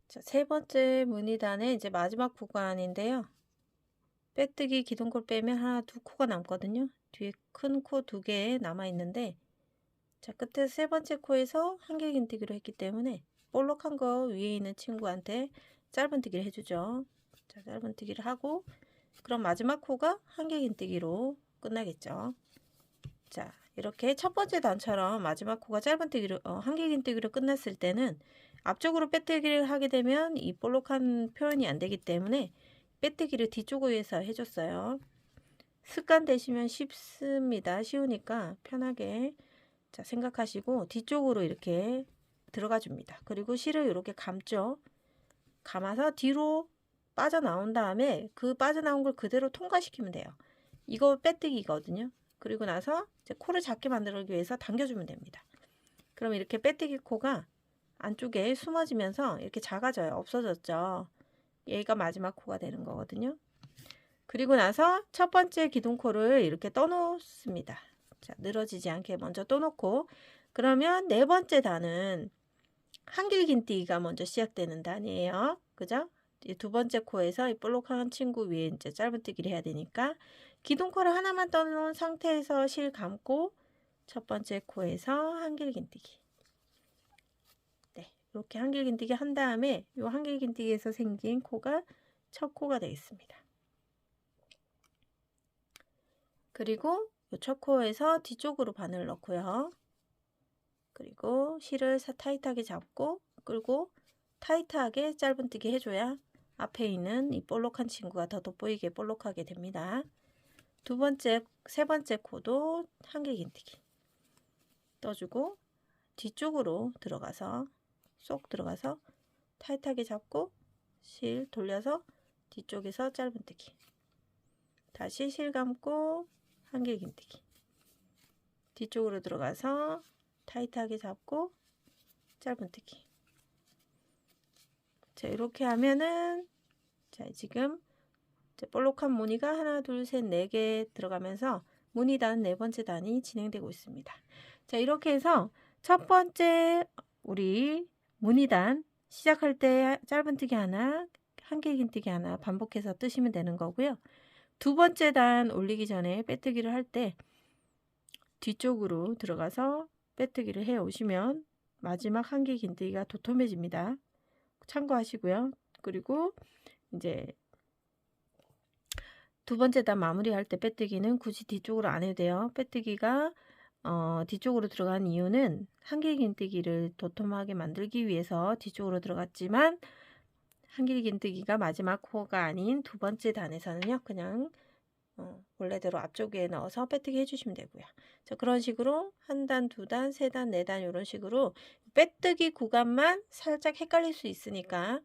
A: 자, 세 번째 무늬단의 이제 마지막 구간인데요. 빼뜨기 기둥코를 빼면 하나, 두 코가 남거든요. 뒤에 큰 코 두 개 남아 있는데, 자, 끝에 세 번째 코에서 한길긴뜨기로 했기 때문에 볼록한 거 위에 있는 친구한테 짧은뜨기를 해주죠. 자, 짧은뜨기를 하고 그럼 마지막 코가 한길긴뜨기로 끝나겠죠. 자, 이렇게 첫 번째 단처럼 마지막 코가 짧은뜨기로 한길긴뜨기로 끝났을 때는 앞쪽으로 빼뜨기를 하게 되면 이 볼록한 표현이 안 되기 때문에 빼뜨기를 뒤쪽에서 해줬어요. 습관 되시면 쉽습니다. 쉬우니까 편하게 자 생각하시고 뒤쪽으로 이렇게 들어가 줍니다. 그리고 실을 이렇게 감죠. 감아서 뒤로 빠져나온 다음에 그 빠져나온 걸 그대로 통과시키면 돼요. 이거 빼뜨기거든요. 그리고 나서 이제 코를 작게 만들기 위해서 당겨주면 됩니다. 그럼 이렇게 빼뜨기 코가 안쪽에 숨어지면서 이렇게 작아져요. 없어졌죠. 얘가 마지막 코가 되는 거거든요. 그리고 나서 첫 번째 기둥코를 이렇게 떠놓습니다. 자, 늘어지지 않게 먼저 떠놓고 그러면 네 번째 단은 한길긴뜨기가 먼저 시작되는 단이에요. 그죠? 이 두 번째 코에서 이 볼록한 친구 위에 이제 짧은뜨기를 해야 되니까 기둥코를 하나만 떠놓은 상태에서 실 감고 첫 번째 코에서 한길긴뜨기. 네, 이렇게 한길긴뜨기 한 다음에 이 한길긴뜨기에서 생긴 코가 첫 코가 되겠습니다. 그리고 이 첫 코에서 뒤쪽으로 바늘 넣고요. 그리고 실을 타이트하게 잡고 끌고 타이트하게 짧은뜨기 해줘야 앞에 있는 이 볼록한 친구가 더 돋보이게 볼록하게 됩니다. 두 번째, 세 번째 코도 한길긴뜨기 떠주고 뒤쪽으로 들어가서 쏙 들어가서 타이트하게 잡고 실 돌려서 뒤쪽에서 짧은뜨기 다시 실 감고 한길긴뜨기 뒤쪽으로 들어가서 타이트하게 잡고 짧은뜨기. 자, 이렇게 하면은 자, 지금 볼록한 무늬가 하나, 둘, 셋, 네 개 들어가면서 무늬단 네 번째 단이 진행되고 있습니다. 자, 이렇게 해서 첫 번째 우리 무늬단 시작할 때 짧은뜨기 하나, 한길긴뜨기 하나 반복해서 뜨시면 되는 거고요. 두 번째 단 올리기 전에 빼뜨기를 할 때 뒤쪽으로 들어가서 빼뜨기를 해 오시면 마지막 한길긴뜨기가 도톰해집니다. 참고하시고요. 그리고 이제 두 번째 단 마무리할 때 빼뜨기는 굳이 뒤쪽으로 안 해도 돼요. 빼뜨기가 뒤쪽으로 들어간 이유는 한길긴뜨기를 도톰하게 만들기 위해서 뒤쪽으로 들어갔지만 한길긴뜨기가 마지막 코가 아닌 두 번째 단에서는요. 그냥 원래대로 앞쪽에 넣어서 빼뜨기 해주시면 되고요. 자, 그런 식으로 한 단, 두 단, 세 단, 네 단 이런 식으로 빼뜨기 구간만 살짝 헷갈릴 수 있으니까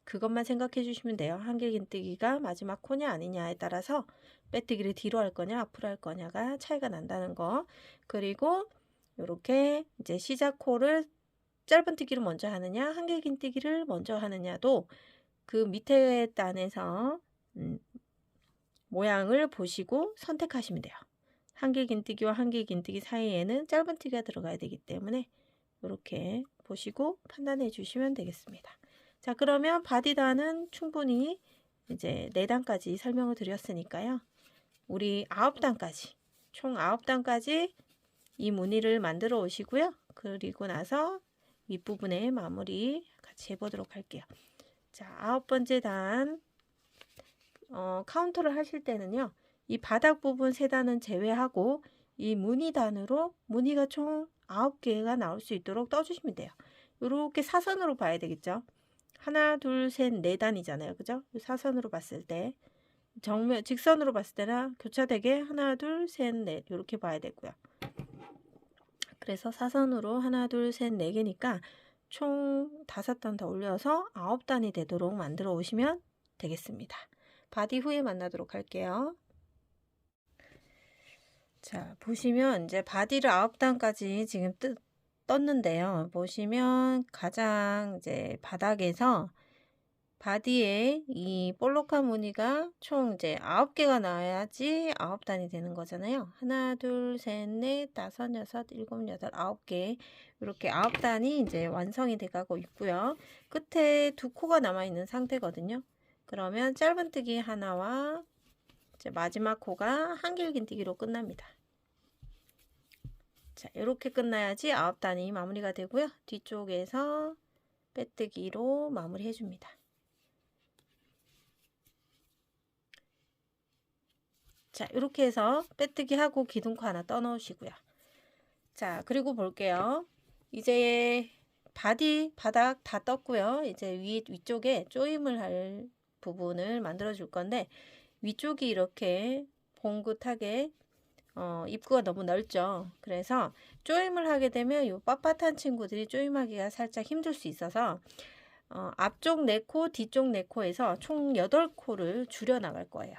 A: 그것만 생각해 주시면 돼요. 한길긴뜨기가 마지막 코냐 아니냐에 따라서 빼뜨기를 뒤로 할 거냐 앞으로 할 거냐가 차이가 난다는 거. 그리고 이렇게 이제 시작 코를 짧은뜨기를 먼저 하느냐 한길긴뜨기를 먼저 하느냐도 그 밑에 단에서 모양을 보시고 선택하시면 돼요. 한길긴뜨기와 한길긴뜨기 사이에는 짧은뜨기가 들어가야 되기 때문에 이렇게 보시고 판단해 주시면 되겠습니다. 자, 그러면 바디단은 충분히 이제 4단까지 설명을 드렸으니까요. 우리 9단까지 총 9단까지 이 무늬를 만들어 오시고요. 그리고 나서 윗부분에 마무리 같이 해보도록 할게요. 자, 9번째 단 카운터를 하실 때는요. 이 바닥 부분 3단은 제외하고 이 무늬단으로 무늬가 총 9개가 나올 수 있도록 떠주시면 돼요. 이렇게 사선으로 봐야 되겠죠. 하나, 둘, 셋, 4단이잖아요. 그죠? 사선으로 봤을 때 정면 직선으로 봤을 때나 교차되게 하나, 둘, 셋, 넷 이렇게 봐야 되고요. 그래서 사선으로 하나, 둘, 셋, 4개니까 총 5단 더 올려서 9단이 되도록 만들어 오시면 되겠습니다. 바디 후에 만나도록 할게요. 자, 보시면 이제 바디를 9단까지 지금 떴는데요. 보시면 가장 이제 바닥에서 바디에 이 볼록한 무늬가 총 이제 9개가 나와야지 9단이 되는 거잖아요. 하나, 둘, 셋, 넷, 다섯, 여섯, 일곱, 여덟, 9개 이렇게 9단이 이제 완성이 돼가고 있고요. 끝에 2코가 남아 있는 상태거든요. 그러면 짧은뜨기 하나와 이제 마지막 코가 한길긴뜨기로 끝납니다. 자, 이렇게 끝나야지 9단이 마무리가 되고요. 뒤쪽에서 빼뜨기로 마무리 해줍니다. 자, 이렇게 해서 빼뜨기 하고 기둥코 하나 떠 넣으시고요. 자, 그리고 볼게요. 이제 바디 바닥 다 떴고요. 이제 위쪽에 조임을 할 부분을 만들어 줄 건데, 위쪽이 이렇게 봉긋하게 입구가 너무 넓죠. 그래서 조임을 하게 되면 이 빳빳한 친구들이 조임하기가 살짝 힘들 수 있어서 앞쪽 4코, 뒤쪽 4코에서 총 8코를 줄여 나갈 거예요.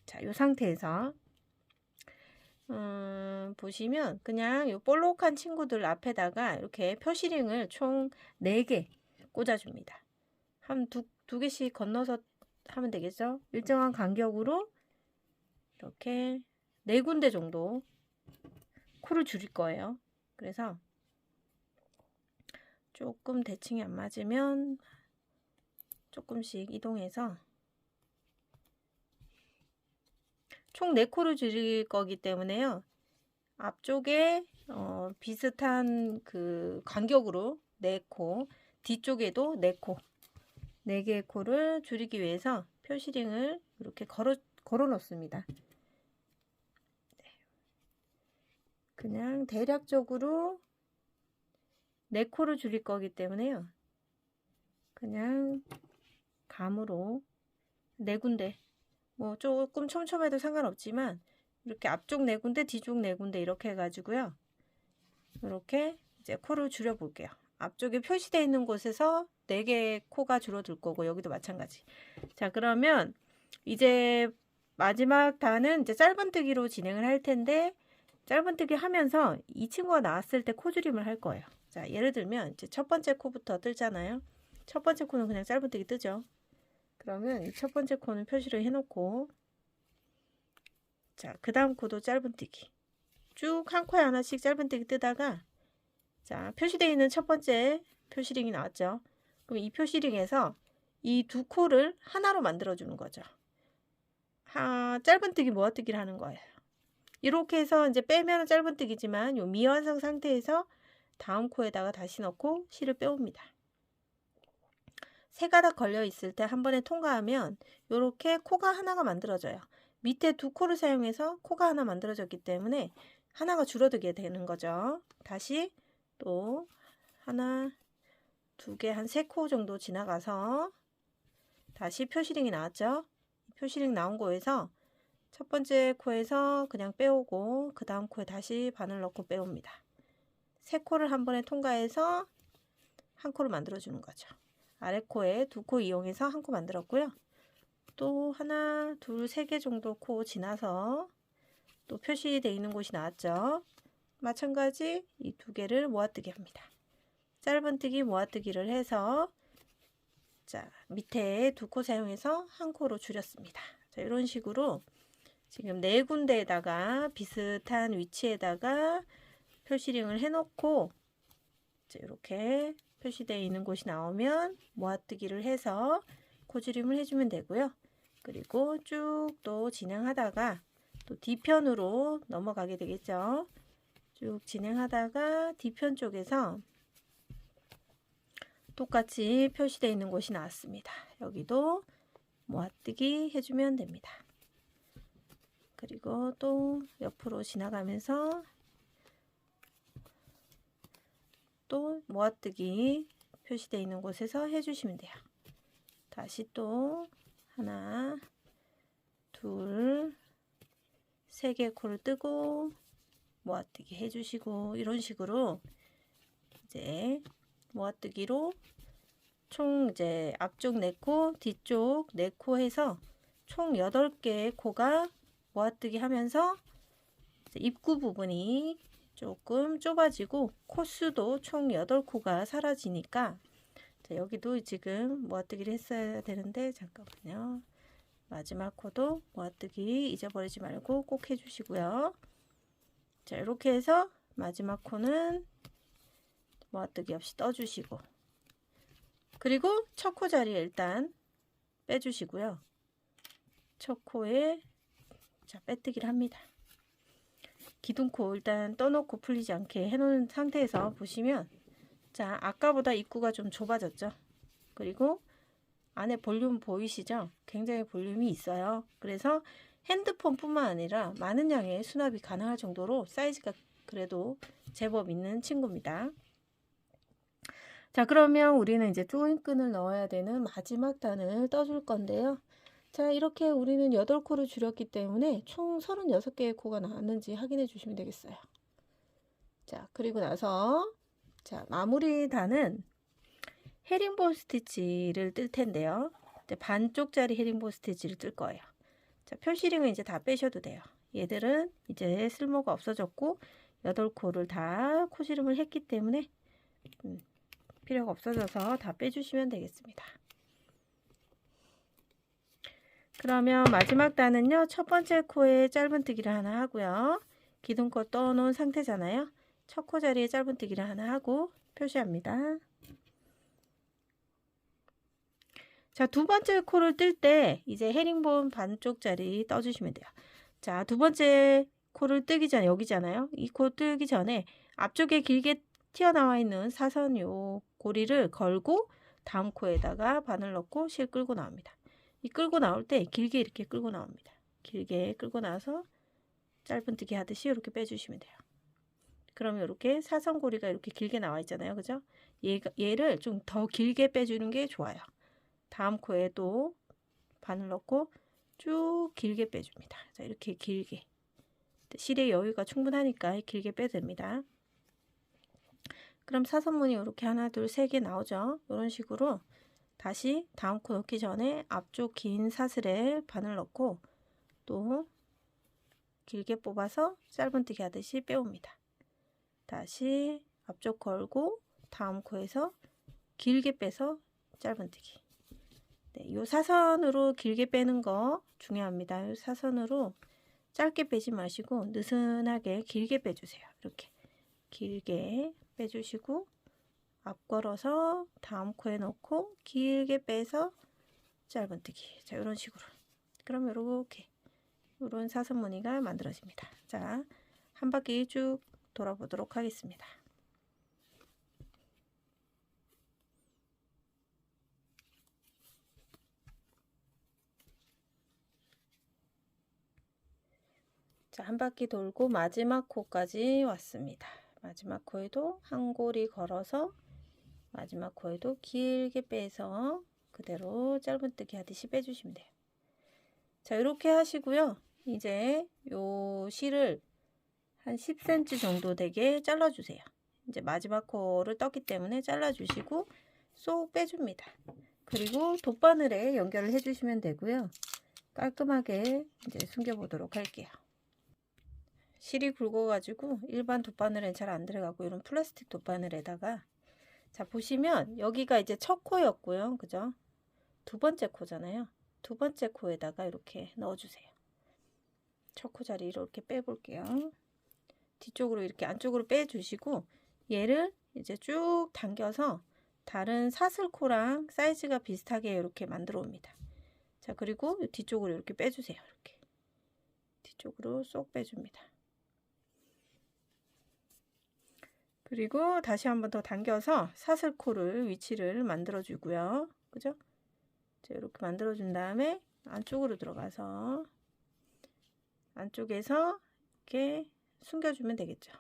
A: 자, 이 상태에서 보시면 그냥 이 볼록한 친구들 앞에다가 이렇게 표시링을 총 4개 꽂아줍니다. 한 두 개씩 건너서 하면 되겠죠? 일정한 간격으로 이렇게 4군데 정도 코를 줄일 거예요. 그래서 조금 대칭이 안 맞으면 조금씩 이동해서 총 4코를 줄일 거기 때문에요. 앞쪽에 비슷한 그 간격으로 4코, 뒤쪽에도 4코, 4개의 코를 줄이기 위해서 표시링을 이렇게 걸어 놓습니다. 그냥 대략적으로 4코를 줄일 거기 때문에요. 그냥 감으로 4군데, 뭐 조금 촘촘해도 상관없지만 이렇게 앞쪽 4군데, 뒤쪽 4군데 이렇게 해가지고요. 이렇게 이제 코를 줄여 볼게요. 앞쪽에 표시되어 있는 곳에서 4개의 코가 줄어들 거고, 여기도 마찬가지. 자, 그러면 이제 마지막 단은 이제 짧은뜨기로 진행을 할 텐데, 짧은뜨기 하면서 이 친구가 나왔을 때 코줄임을 할 거예요. 자, 예를 들면 이제 첫 번째 코부터 뜨잖아요. 첫 번째 코는 그냥 짧은뜨기 뜨죠. 그러면 이 첫 번째 코는 표시를 해놓고, 자, 그 다음 코도 짧은뜨기 쭉 한 코에 하나씩 짧은뜨기 뜨다가, 자, 표시되어 있는 첫 번째 표시링이 나왔죠. 그럼 이 표시링에서 이 2코를 하나로 만들어 주는 거죠. 짧은뜨기 모아뜨기를 하는 거예요. 이렇게 해서 이제 빼면 짧은뜨기지만 요 미완성 상태에서 다음 코에다가 다시 넣고 실을 빼옵니다. 3가닥 걸려 있을 때 한 번에 통과하면 이렇게 코가 하나가 만들어져요. 밑에 2코를 사용해서 코가 하나 만들어졌기 때문에 하나가 줄어들게 되는 거죠. 다시 또 하나, 2개, 한 3코 정도 지나가서 다시 표시링이 나왔죠. 표시링 나온 거에서 첫 번째 코에서 그냥 빼오고, 그 다음 코에 다시 바늘 넣고 빼옵니다. 3코를 한 번에 통과해서 한 코를 만들어 주는 거죠. 아래 코에 2코 이용해서 한 코 만들었고요. 또 하나, 둘, 3개 정도 코 지나서 또 표시되어 있는 곳이 나왔죠. 마찬가지 이 2개를 모아뜨기 합니다. 짧은뜨기 모아뜨기를 해서, 자, 밑에 2코 사용해서 한 코로 줄였습니다. 자, 이런 식으로 지금 4군데에다가 비슷한 위치에다가 표시링을 해놓고, 이렇게 표시되어 있는 곳이 나오면 모아뜨기를 해서 코줄임을 해주면 되고요. 그리고 쭉 또 진행하다가 또 뒤편으로 넘어가게 되겠죠. 쭉 진행하다가 뒤편 쪽에서 똑같이 표시되어 있는 곳이 나왔습니다. 여기도 모아뜨기 해주면 됩니다. 그리고 또 옆으로 지나가면서 또 모아뜨기 표시되어 있는 곳에서 해주시면 돼요. 다시 또 하나, 둘, 3개 코를 뜨고 모아뜨기 해주시고, 이런 식으로 이제 모아뜨기로 총 이제 앞쪽 4코, 뒤쪽 4코 해서 총 8개의 코가 모아뜨기 하면서 입구 부분이 조금 좁아지고 코수도 총 8코가 사라지니까, 자, 여기도 지금 모아뜨기를 했어야 되는데, 잠깐만요. 마지막 코도 모아뜨기 잊어버리지 말고 꼭 해주시고요. 자, 이렇게 해서 마지막 코는 모아뜨기 없이 떠주시고, 그리고 첫 코 자리에 일단 빼주시고요. 첫 코에 자, 빼뜨기를 합니다. 기둥코 일단 떠놓고 풀리지 않게 해놓은 상태에서 보시면 자, 아까보다 입구가 좀 좁아졌죠. 그리고 안에 볼륨 보이시죠? 굉장히 볼륨이 있어요. 그래서 핸드폰뿐만 아니라 많은 양의 수납이 가능할 정도로 사이즈가 그래도 제법 있는 친구입니다. 자, 그러면 우리는 이제 조인끈을 넣어야 되는 마지막 단을 떠줄 건데요. 자, 이렇게 우리는 8코를 줄였기 때문에 총 36개의 코가 나왔는지 확인해 주시면 되겠어요. 자, 그리고 나서 자, 마무리 단은 헤링본 스티치를 뜰 텐데요. 이제 반쪽짜리 헤링본 스티치를 뜰 거예요. 자, 표시링은 이제 다 빼셔도 돼요. 얘들은 이제 쓸모가 없어졌고 8코를 다 코시름을 했기 때문에 필요가 없어져서 다 빼주시면 되겠습니다. 그러면 마지막 단은요. 첫 번째 코에 짧은뜨기를 하나 하고요. 기둥코 떠놓은 상태잖아요. 첫 코 자리에 짧은뜨기를 하나 하고 표시합니다. 자, 두 번째 코를 뜰 때 이제 헤링본 반쪽짜리 떠주시면 돼요. 자, 두 번째 코를 뜨기 전에 여기잖아요. 이 코 뜨기 전에 앞쪽에 길게 튀어나와 있는 사선 요 고리를 걸고 다음 코에다가 바늘 넣고 실 끌고 나옵니다. 이 끌고 나올 때 길게 이렇게 끌고 나옵니다. 길게 끌고 나서 짧은뜨기 하듯이 이렇게 빼주시면 돼요. 그러면 이렇게 사선 고리가 이렇게 길게 나와 있잖아요. 그죠? 얘를 좀 더 길게 빼주는 게 좋아요. 다음 코에 또 바늘 넣고 쭉 길게 빼줍니다. 자, 이렇게 길게. 실의 여유가 충분하니까 길게 빼도 됩니다. 그럼 사선문이 이렇게 하나, 둘, 세 개 나오죠. 이런 식으로 다시 다음 코 넣기 전에 앞쪽 긴 사슬에 바늘 넣고 또 길게 뽑아서 짧은뜨기 하듯이 빼옵니다. 다시 앞쪽 걸고 다음 코에서 길게 빼서 짧은뜨기. 네, 이 사선으로 길게 빼는 거 중요합니다. 이 사선으로 짧게 빼지 마시고 느슨하게 길게 빼주세요. 이렇게 길게 빼주시고 앞 걸어서 다음 코에 넣고 길게 빼서 짧은뜨기. 자, 이런 식으로. 그럼 이렇게 이런 사선 무늬가 만들어집니다. 자, 한 바퀴 쭉 돌아보도록 하겠습니다. 자, 한 바퀴 돌고 마지막 코까지 왔습니다. 마지막 코에도 한 고리 걸어서 마지막 코에도 길게 빼서 그대로 짧은뜨기 하듯이 빼주시면 돼요. 자, 이렇게 하시고요. 이제 요 실을 한 10cm 정도 되게 잘라주세요. 이제 마지막 코를 떴기 때문에 잘라주시고 쏙 빼줍니다. 그리고 돗바늘에 연결을 해주시면 되고요. 깔끔하게 이제 숨겨보도록 할게요. 실이 굵어가지고 일반 돗바늘엔 잘 안 들어가고 이런 플라스틱 돗바늘에다가 자, 보시면 여기가 이제 첫 코였고요. 그죠? 두 번째 코잖아요. 두 번째 코에다가 이렇게 넣어주세요. 첫 코 자리 이렇게 빼볼게요. 뒤쪽으로 이렇게 안쪽으로 빼주시고 얘를 이제 쭉 당겨서 다른 사슬코랑 사이즈가 비슷하게 이렇게 만들어 옵니다. 자, 그리고 뒤쪽으로 이렇게 빼주세요. 이렇게 뒤쪽으로 쏙 빼줍니다. 그리고 다시 한번 더 당겨서 사슬코를 위치를 만들어 주고요. 그죠? 자, 이렇게 만들어 준 다음에 안쪽으로 들어가서 안쪽에서 이렇게 숨겨주면 되겠죠.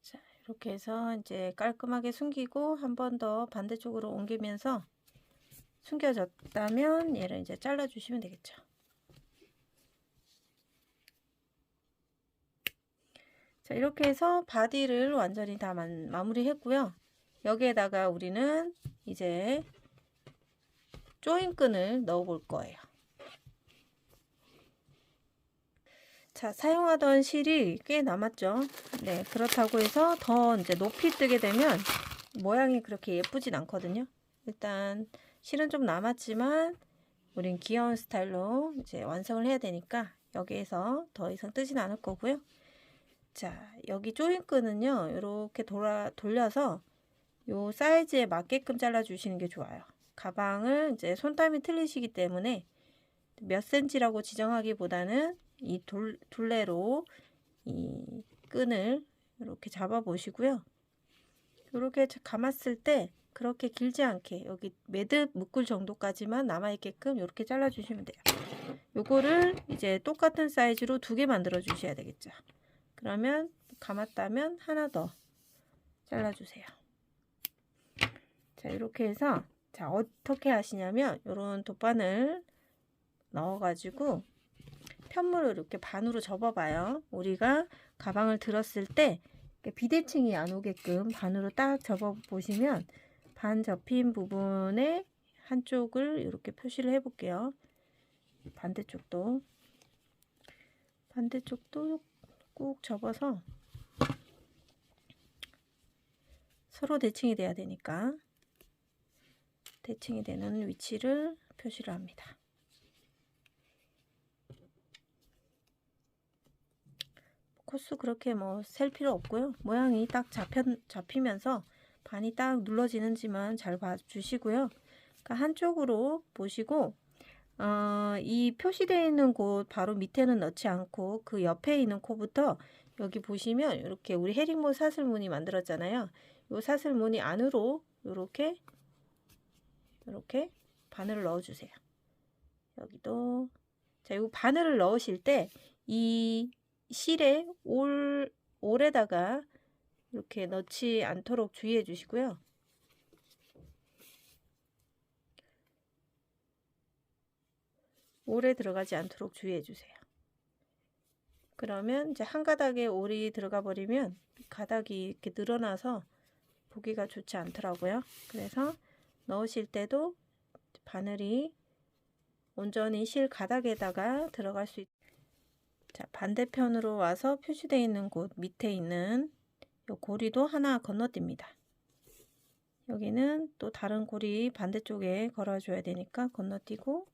A: 자, 이렇게 해서 이제 깔끔하게 숨기고 한 번 더 반대쪽으로 옮기면서 숨겨졌다면 얘를 이제 잘라 주시면 되겠죠. 자, 이렇게 해서 바디를 완전히 다 마무리 했고요. 여기에다가 우리는 이제 조인끈을 넣어 볼 거예요. 자, 사용하던 실이 꽤 남았죠. 네, 그렇다고 해서 더 이제 높이 뜨게 되면 모양이 그렇게 예쁘진 않거든요. 일단 실은 좀 남았지만 우린 귀여운 스타일로 이제 완성을 해야 되니까 여기에서 더 이상 뜨진 않을 거고요. 자, 여기 조인끈은요, 이렇게 돌려서 요 사이즈에 맞게끔 잘라 주시는 게 좋아요. 가방을 이제 손땀이 틀리시기 때문에 몇 cm라고 지정하기보다는 이 둘레로 이 끈을 이렇게 잡아 보시고요. 이렇게 감았을 때 그렇게 길지 않게 여기 매듭 묶을 정도까지만 남아 있게끔 이렇게 잘라 주시면 돼요. 요거를 이제 똑같은 사이즈로 2개 만들어 주셔야 되겠죠. 그러면 감았다면 하나 더 잘라 주세요. 자, 이렇게 해서 자, 어떻게 하시냐면 요런 돗바늘 넣어 가지고 편물을 이렇게 반으로 접어 봐요. 우리가 가방을 들었을 때 비대칭이 안 오게끔 반으로 딱 접어 보시면 반 접힌 부분에 한쪽을 이렇게 표시를 해 볼게요. 반대쪽도 꾹 접어서 서로 대칭이 돼야 되니까 대칭이 되는 위치를 표시를 합니다. 코스 그렇게 뭐 셀 필요 없고요. 모양이 딱 잡히면서 반이 딱 눌러지는지만 잘 봐주시고요. 그러니까 한쪽으로 보시고 이 표시되어 있는 곳 바로 밑에는 넣지 않고 그 옆에 있는 코부터 여기 보시면 이렇게 우리 헤링본 사슬무늬 만들었잖아요. 이 사슬무늬 안으로 이렇게 바늘을 넣어주세요. 여기도 자, 이 바늘을 넣으실 때 이 실에 올에다가 이렇게 넣지 않도록 주의해 주시고요. 올에 들어가지 않도록 주의해 주세요. 그러면 이제 한 가닥에 올이 들어가 버리면 가닥이 이렇게 늘어나서 보기가 좋지 않더라고요. 그래서 넣으실 때도 바늘이 온전히 실 가닥에다가 들어갈 수 있도록. 자, 반대편으로 와서 표시되어 있는 곳 밑에 있는 요 고리도 하나 건너뜁니다. 여기는 또 다른 고리 반대쪽에 걸어줘야 되니까 건너뛰고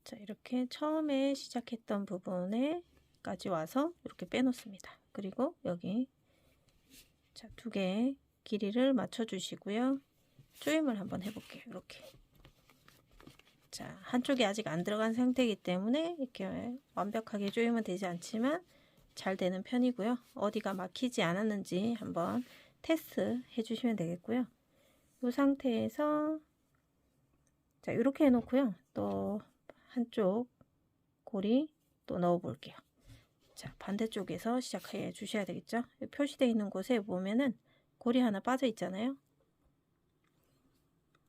A: 자, 이렇게 처음에 시작했던 부분에까지 와서 이렇게 빼놓습니다. 그리고 여기 자, 2개 길이를 맞춰 주시고요. 조임을 한번 해볼게요. 이렇게 자, 한쪽이 아직 안 들어간 상태이기 때문에 이렇게 완벽하게 조임은 되지 않지만 잘 되는 편이고요. 어디가 막히지 않았는지 한번 테스트 해주시면 되겠고요. 이 상태에서 자, 이렇게 해놓고요. 또 한쪽 고리 또 넣어 볼게요. 자, 반대쪽에서 시작해 주셔야 되겠죠. 표시되어 있는 곳에 보면은 고리 하나 빠져 있잖아요.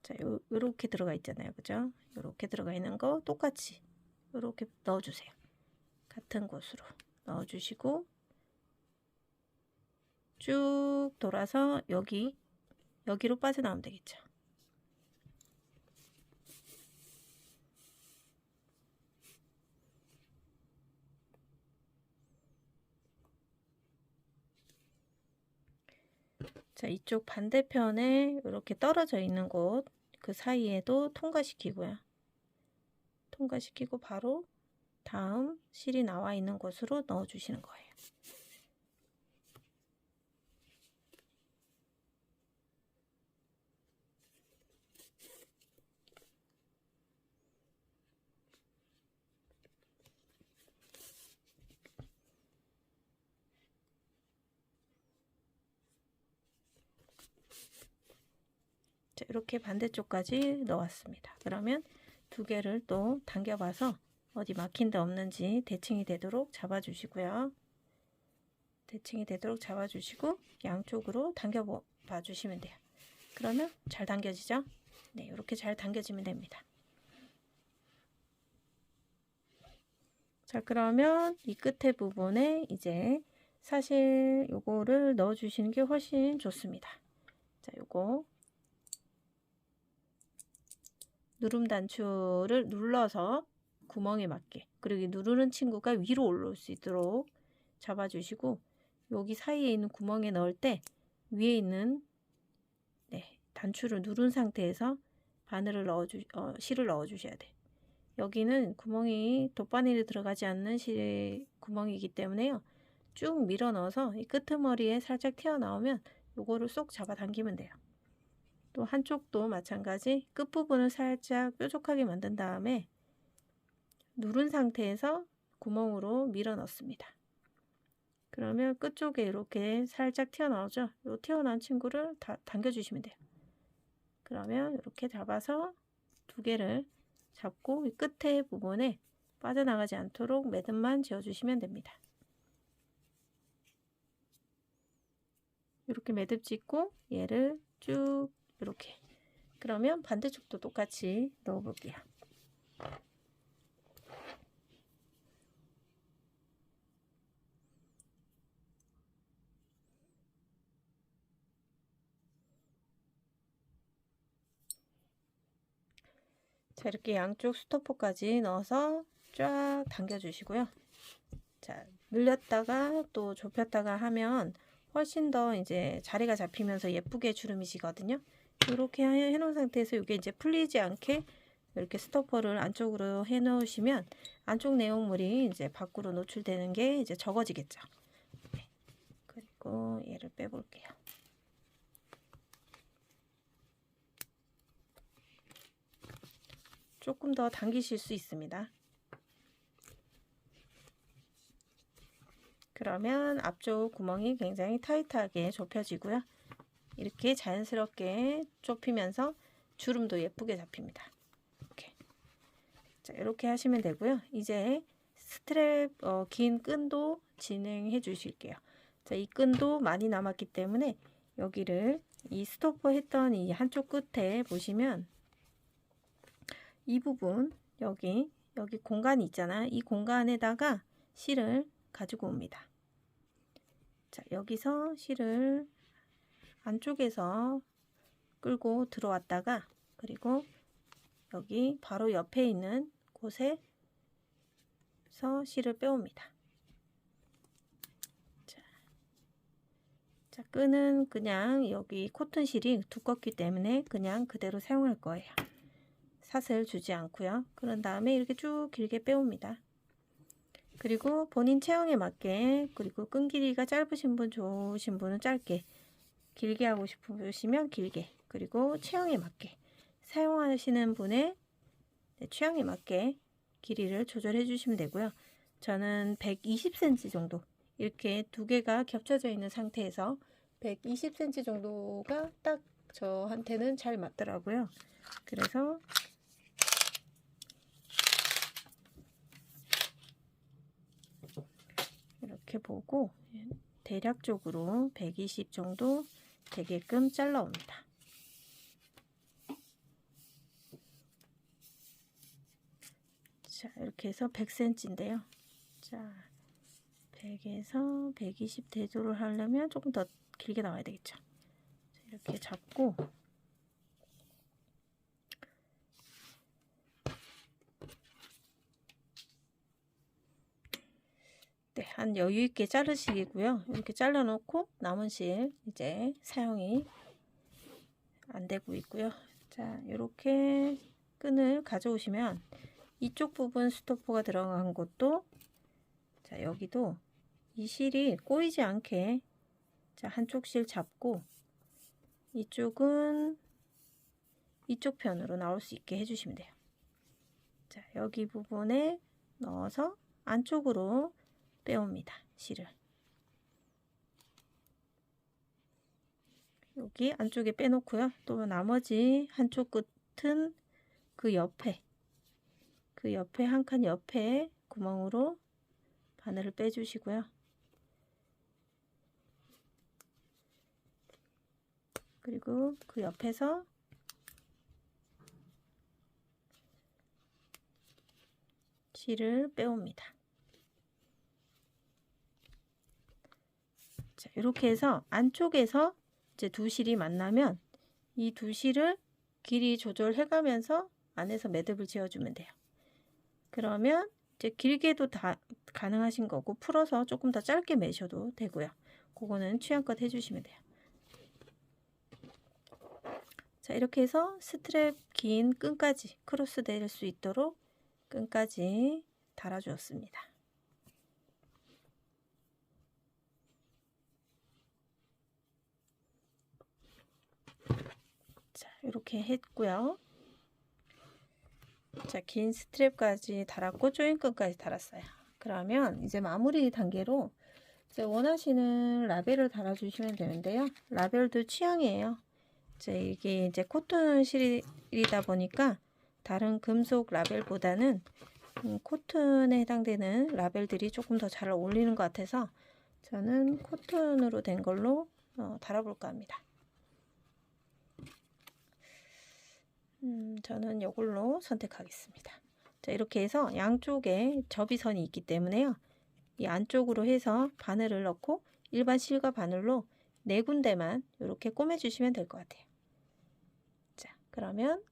A: 자, 요렇게 들어가 있잖아요. 그죠? 요렇게 들어가 있는 거 똑같이 요렇게 넣어 주세요. 같은 곳으로 넣어 주시고 쭉 돌아서 여기로 빠져나오면 되겠죠. 자, 이쪽 반대편에 이렇게 떨어져 있는 곳 그 사이에도 통과시키고요. 통과시키고 바로 다음 실이 나와 있는 곳으로 넣어 주시는 거예요. 자, 이렇게 반대쪽까지 넣었습니다. 그러면 2개를 또 당겨봐서 어디 막힌 데 없는지 대칭이 되도록 잡아주시고요. 대칭이 되도록 잡아주시고 양쪽으로 당겨봐 주시면 돼요. 그러면 잘 당겨지죠? 네, 이렇게 잘 당겨지면 됩니다. 자, 그러면 이 끝에 부분에 이제 사실 요거를 넣어 주시는 게 훨씬 좋습니다. 자, 요거 누름 단추를 눌러서 구멍에 맞게, 그리고 누르는 친구가 위로 올라올 수 있도록 잡아주시고, 여기 사이에 있는 구멍에 넣을 때 위에 있는 단추를 누른 상태에서 바늘을 실을 넣어 주셔야 돼. 여기는 구멍이 돗바늘이 들어가지 않는 구멍이기 때문에요. 쭉 밀어 넣어서 이 끄트머리에 살짝 튀어나오면 요거를 쏙 잡아 당기면 돼요. 또 한쪽도 마찬가지 끝부분을 살짝 뾰족하게 만든 다음에 누른 상태에서 구멍으로 밀어 넣습니다. 그러면 끝쪽에 이렇게 살짝 튀어나오죠. 이 튀어나온 친구를 다 당겨주시면 돼요. 그러면 이렇게 잡아서 두 개를 잡고 이 끝에 부분에 빠져나가지 않도록 매듭만 지어주시면 됩니다. 이렇게 매듭 짓고 얘를 쭉 이렇게, 그러면 반대쪽도 똑같이 넣어 볼게요. 자, 이렇게 양쪽 스토퍼까지 넣어서 쫙 당겨 주시고요. 자, 늘렸다가 또 좁혔다가 하면 훨씬 더 이제 자리가 잡히면서 예쁘게 주름이시거든요. 이렇게 해 놓은 상태에서 이게 이제 풀리지 않게 이렇게 스토퍼를 안쪽으로 해 놓으시면 안쪽 내용물이 이제 밖으로 노출되는 게 이제 적어지겠죠. 네. 그리고 얘를 빼볼게요. 조금 더 당기실 수 있습니다. 그러면 앞쪽 구멍이 굉장히 타이트하게 좁혀지고요. 이렇게 자연스럽게 좁히면서 주름도 예쁘게 잡힙니다. 이렇게. 자, 이렇게 하시면 되고요. 이제 스트랩 긴 끈도 진행해 주실게요. 자, 이 끈도 많이 남았기 때문에 여기를 이 스토퍼 했던 이 한쪽 끝에 보시면 이 부분 여기 공간이 있잖아. 이 공간에다가 실을 가지고 옵니다. 자, 여기서 실을 안쪽에서 끌고 들어왔다가, 그리고 여기 바로 옆에 있는 곳에서 실을 빼옵니다. 자, 끈은 그냥 여기 코튼 실이 두껍기 때문에 그냥 그대로 사용할 거예요. 사슬 주지 않고요. 그런 다음에 이렇게 쭉 길게 빼옵니다. 그리고 본인 체형에 맞게, 그리고 끈 길이가 짧으신 분, 좋으신 분은 짧게, 길게 하고 싶으시면 길게, 그리고 체형에 맞게 사용하시는 분의 취향에 맞게 길이를 조절해 주시면 되고요. 저는 120cm 정도, 이렇게 두 개가 겹쳐져 있는 상태에서 120cm 정도가 딱 저한테는 잘 맞더라고요. 그래서 이렇게 보고 대략적으로 120 정도 되게끔 잘라 옵니다. 자, 이렇게 해서 100cm인데요. 자, 100에서 120 대조를 하려면 조금 더 길게 나와야 되겠죠. 자, 이렇게 잡고 한 여유 있게 자르시고요. 이렇게 잘라 놓고 남은 실 이제 사용이 안 되고 있고요. 자, 이렇게 끈을 가져오시면 이쪽 부분 스토퍼가 들어간 곳도, 자, 여기도 이 실이 꼬이지 않게, 자, 한쪽 실 잡고 이쪽은 이쪽 편으로 나올 수 있게 해주시면 돼요. 자, 여기 부분에 넣어서 안쪽으로 빼옵니다. 실을. 여기 안쪽에 빼놓고요. 또 나머지 한쪽 끝은 그 옆에 한 칸 옆에 구멍으로 바늘을 빼주시고요. 그리고 그 옆에서 실을 빼옵니다. 이렇게 해서 안쪽에서 이제 두 실이 만나면 이 두 실을 길이 조절해 가면서 안에서 매듭을 지어주면 돼요. 그러면 이제 길게도 다 가능하신 거고, 풀어서 조금 더 짧게 매셔도 되고요. 그거는 취향껏 해주시면 돼요. 자, 이렇게 해서 스트랩 긴 끈까지 크로스 될 수 있도록 끈까지 달아 주었습니다. 자, 이렇게 했고요. 자, 긴 스트랩까지 달았고 조인끈까지 달았어요. 그러면 이제 마무리 단계로 이제 원하시는 라벨을 달아주시면 되는데요. 라벨도 취향이에요. 이게 이제 코튼 실이다 보니까 다른 금속 라벨보다는 코튼에 해당되는 라벨들이 조금 더 잘 어울리는 것 같아서 저는 코튼으로 된 걸로 달아볼까 합니다. 저는 이걸로 선택하겠습니다. 자, 이렇게 해서 양쪽에 접이선이 있기 때문에요. 이 안쪽으로 해서 바늘을 넣고 일반 실과 바늘로 4군데만 이렇게 꼬매주시면 될 것 같아요. 자, 그러면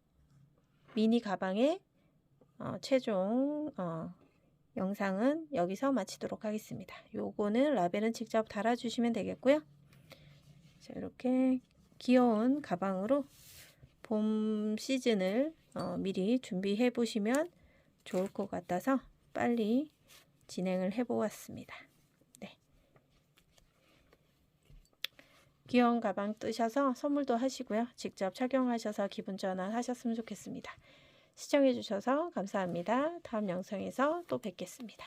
A: 미니 가방의 최종 영상은 여기서 마치도록 하겠습니다. 요거는 라벨은 직접 달아주시면 되겠고요. 자, 이렇게 귀여운 가방으로 봄 시즌을 미리 준비해 보시면 좋을 것 같아서 빨리 진행을 해 보았습니다. 네. 귀여운 가방 뜨셔서 선물도 하시고요. 직접 착용하셔서 기분 전환 하셨으면 좋겠습니다. 시청해 주셔서 감사합니다. 다음 영상에서 또 뵙겠습니다.